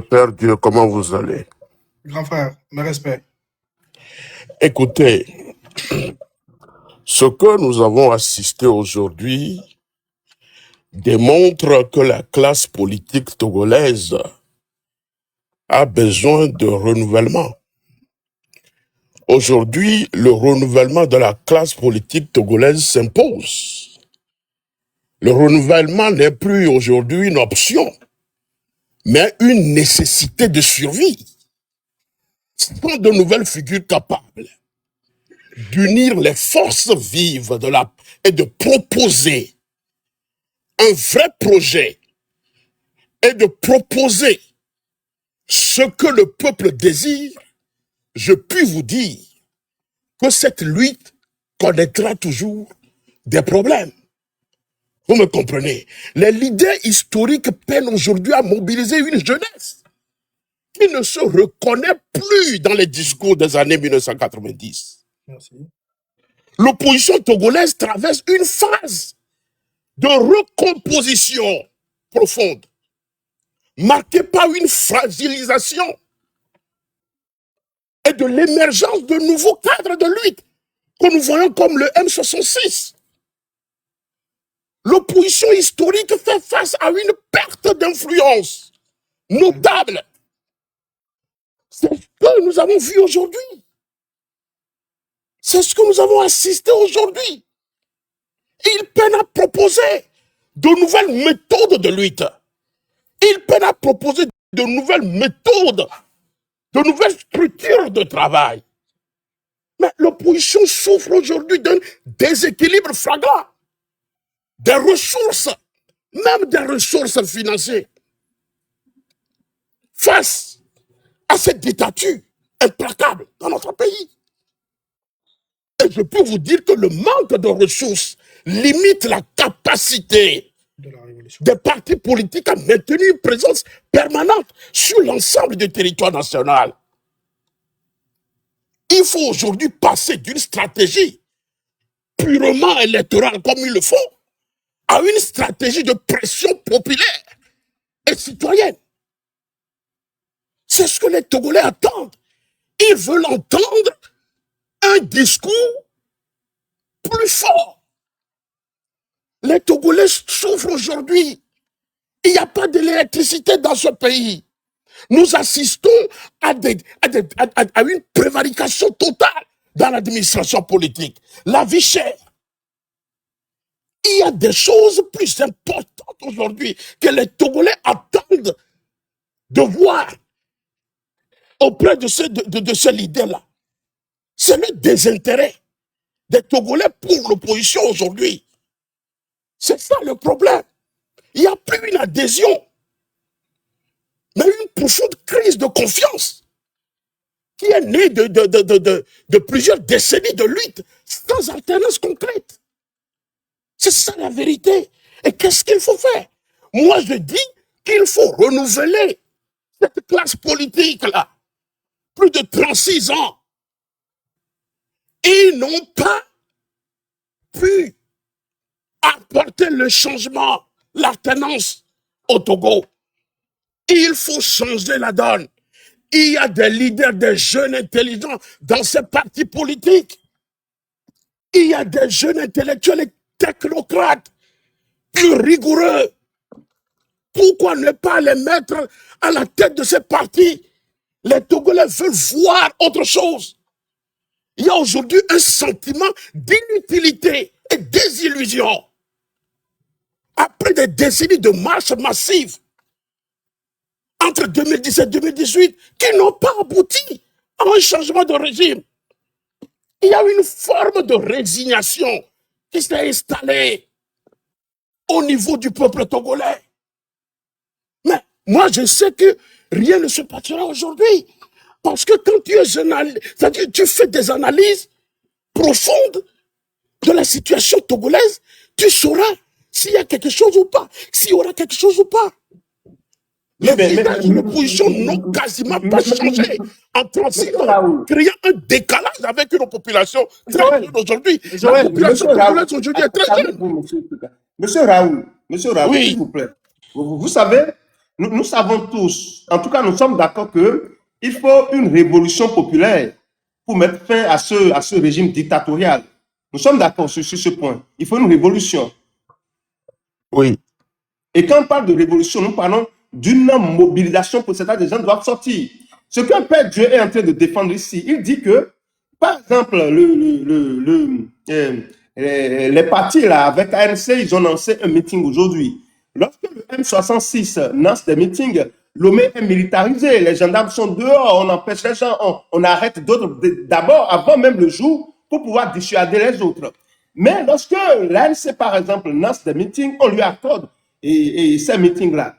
Père Dieu, comment vous allez? Grand frère, mes respects. Écoutez, ce que nous avons assisté aujourd'hui démontre que la classe politique togolaise a besoin de renouvellement. Aujourd'hui, le renouvellement de la classe politique togolaise s'impose. Le renouvellement n'est plus aujourd'hui une option, mais une nécessité de survie. Ce sont de nouvelles figures capables d'unir les forces vives et de proposer un vrai projet et de proposer ce que le peuple désire. Je puis vous dire que cette lutte connaîtra toujours des problèmes. Vous me comprenez? Les leaders historiques peinent aujourd'hui à mobiliser une jeunesse qui ne se reconnaît plus dans les discours des années 1990. Merci. L'opposition togolaise traverse une phase de recomposition profonde, marquée par une fragilisation et de l'émergence de nouveaux cadres de lutte que nous voyons comme le M66. L'opposition historique fait face à une perte d'influence notable. C'est ce que nous avons vu aujourd'hui. C'est ce que nous avons assisté aujourd'hui. Ils peinent à proposer de nouvelles méthodes de lutte. Ils peinent à proposer de nouvelles méthodes, de nouvelles structures de travail. Mais l'opposition souffre aujourd'hui d'un déséquilibre flagrant des ressources même des ressources financières, face à cette dictature implacable dans notre pays. Et je peux vous dire que le manque de ressources limite la capacité des partis politiques à maintenir une présence permanente sur l'ensemble du territoire national. Il faut aujourd'hui passer d'une stratégie purement électorale comme il le faut à une stratégie de pression populaire et citoyenne. C'est ce que les Togolais attendent. Ils veulent entendre un discours plus fort. Les Togolais souffrent aujourd'hui. Il n'y a pas d'électricité dans ce pays. Nous assistons à une prévarication totale dans l'administration politique. La vie chère. Il y a des choses plus importantes aujourd'hui que les Togolais attendent de voir auprès de ce leader-là. C'est le désintérêt des Togolais pour l'opposition aujourd'hui. C'est ça le problème. Il n'y a plus une adhésion, mais une profonde crise de confiance qui est née de plusieurs décennies de lutte sans alternance concrète. C'est ça la vérité. Et qu'est-ce qu'il faut faire? Moi, je dis qu'il faut renouveler cette classe politique-là. Plus de 36 ans. Ils n'ont pas pu apporter le changement, l'alternance au Togo. Il faut changer la donne. Il y a des leaders, des jeunes intelligents dans ces partis politiques. Il y a des jeunes intellectuels et technocrates plus rigoureux. Pourquoi ne pas les mettre à la tête de ces partis? Les Togolais veulent voir autre chose. Il y a aujourd'hui un sentiment d'inutilité et désillusion. Après des décennies de marches massives, entre 2017 et 2018, qui n'ont pas abouti à un changement de régime. Il y a une forme de résignation qui s'est installée au niveau du peuple togolais. Mais moi, je sais que rien ne se passera aujourd'hui. Parce que quand tu es c'est-à-dire tu fais des analyses profondes de la situation togolaise, tu sauras s'il y a quelque chose ou pas, s'il y aura quelque chose ou pas. Les visages de l'opposition n'ont quasiment pas changé en 36 ans, créant un décalage avec une population très jeune aujourd'hui. La population togolaise aujourd'hui est très jeune. Monsieur Raoul, Oui. s'il vous plaît. Vous savez, nous savons tous, en tout cas nous sommes d'accord qu'il faut une révolution populaire pour mettre fin à ce régime dictatorial. Nous sommes d'accord sur ce point. Il faut une révolution. Oui. Et quand on parle de révolution, nous parlons d'une mobilisation pour certains, des gens doivent sortir. Ce qu'un père Dieu est en train de défendre ici, il dit que, par exemple, les partis là, avec ANC, ils ont lancé un meeting aujourd'hui. Lorsque le M66 lance des meetings, Lomé est militarisé, les gendarmes sont dehors, on empêche les gens, on arrête d'autres d'abord, avant même le jour, pour pouvoir dissuader les autres. Mais lorsque l'ANC, par exemple, lance des meetings, on lui accorde ces meetings-là.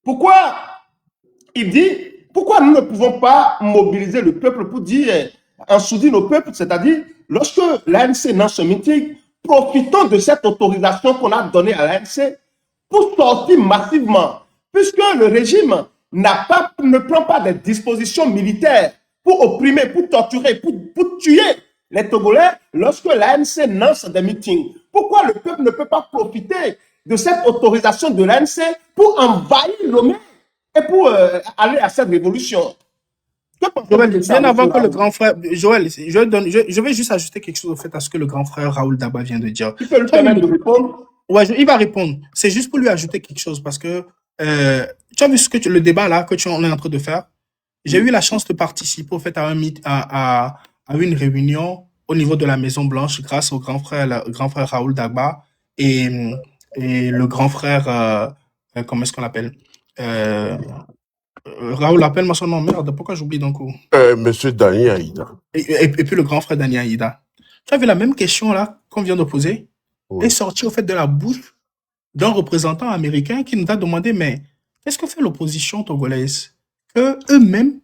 Pourquoi il dit, pourquoi nous ne pouvons pas mobiliser le peuple pour dire, ensourdir nos peuples, c'est-à-dire, lorsque l'ANC lance ce meeting, profitons de cette autorisation qu'on a donnée à l'ANC pour sortir massivement, puisque le régime ne prend pas des dispositions militaires pour opprimer, pour torturer, pour tuer les Togolais lorsque l'ANC lance des meetings. Pourquoi le peuple ne peut pas profiter de cette autorisation de l'ANC pour envahir Lomé et pour aller à cette révolution? Joël, bien avant que le grand frère... Joël, je vais juste ajouter quelque chose au fait à ce que le grand frère Raoul Daba vient de dire. Tu peux lui permettre de répondre? Ouais, il va répondre. C'est juste pour lui ajouter quelque chose parce que tu as vu le débat là que on est en train de faire. J'ai eu la chance de participer au fait à une réunion au niveau de la Maison Blanche grâce au grand frère Raoul Daba et le grand frère comment est-ce qu'on l'appelle Raoul, appelle-moi son nom, merde, pourquoi j'oublie d'un coup? Monsieur Daniel Aïda. Et puis le grand frère Daniel Aïda. Tu as vu la même question là qu'on vient de poser Oui. est sortie au fait de la bouche d'un représentant américain qui nous a demandé, mais qu'est-ce que fait l'opposition togolaise? Que eux-mêmes,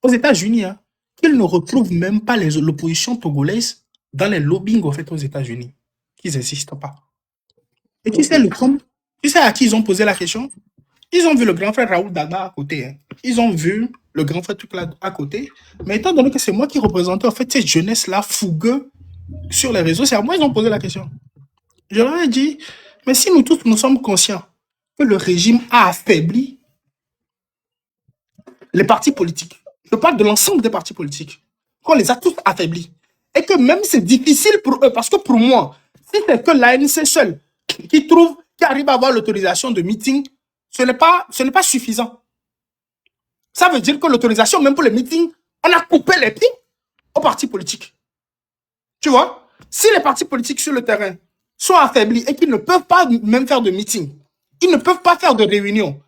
aux États-Unis, hein, qu'ils ne retrouvent même pas l'opposition togolaise dans les lobbying au fait aux États-Unis, qu'ils n'existent pas. Et tu sais, tu sais à qui ils ont posé la question? Ils ont vu le grand frère Raoul Dagba à côté. Hein. Ils ont vu le grand frère Tukla à côté. Mais étant donné que c'est moi qui représentais en fait cette jeunesse-là fougueux sur les réseaux, c'est à moi qu'ils ont posé la question. Je leur ai dit, mais si nous tous nous sommes conscients que le régime a affaibli les partis politiques, je parle de l'ensemble des partis politiques, qu'on les a tous affaiblis, et que même c'est difficile pour eux, parce que pour moi, si c'est que l'ANC seul qui arrive à avoir l'autorisation de meeting, ce n'est pas suffisant. Ça veut dire que l'autorisation, même pour les meetings, on a coupé les pieds aux partis politiques. Tu vois? Si les partis politiques sur le terrain sont affaiblis et qu'ils ne peuvent pas même faire de meeting, ils ne peuvent pas faire de réunion,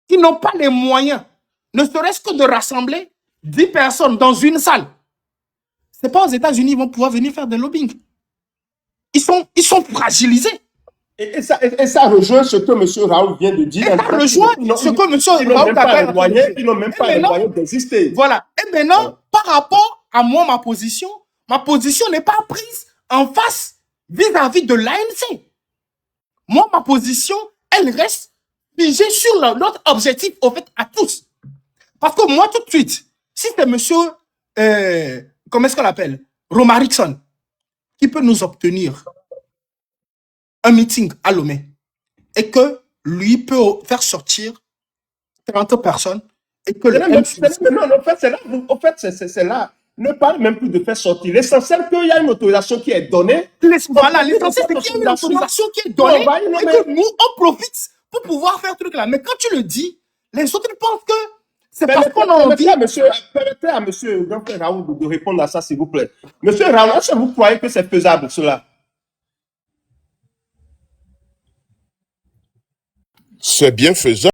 ils n'ont pas les moyens, ne serait-ce que de rassembler 10 personnes dans une salle. C'est pas aux États-Unis qu'ils vont pouvoir venir faire des lobbying. Ils sont fragilisés. Et ça rejoint ce que M. Raoul vient de dire. Et ça rejoint ce que M. Raoul a dit. Ils n'ont même pas les moyens d'exister. Voilà. Et maintenant, par rapport à moi, ma position n'est pas prise en face vis-à-vis de l'ANC. Moi, ma position, elle reste figée sur notre objectif, au fait, à tous. Parce que moi, tout de suite, si c'est monsieur, comment est-ce qu'on l'appelle, Romarickson, qui peut nous obtenir un meeting à Lomé, et que lui peut faire sortir 30 personnes, et que le en fait, c'est là. Ne parle même plus de faire sortir. L'essentiel, qu'il y a une autorisation qui est donnée. Voilà, l'essentiel, c'est qu'il y a une autorisation qui est donnée, et que nous, on profite pour pouvoir faire ce truc-là. Mais quand tu le dis, les autres pensent que c'est parce qu'on a envie. Permettez à M. Dr Raoul de répondre à ça, s'il vous plaît. Monsieur Raoul, est-ce que vous croyez que c'est faisable, cela? C'est bien faisable.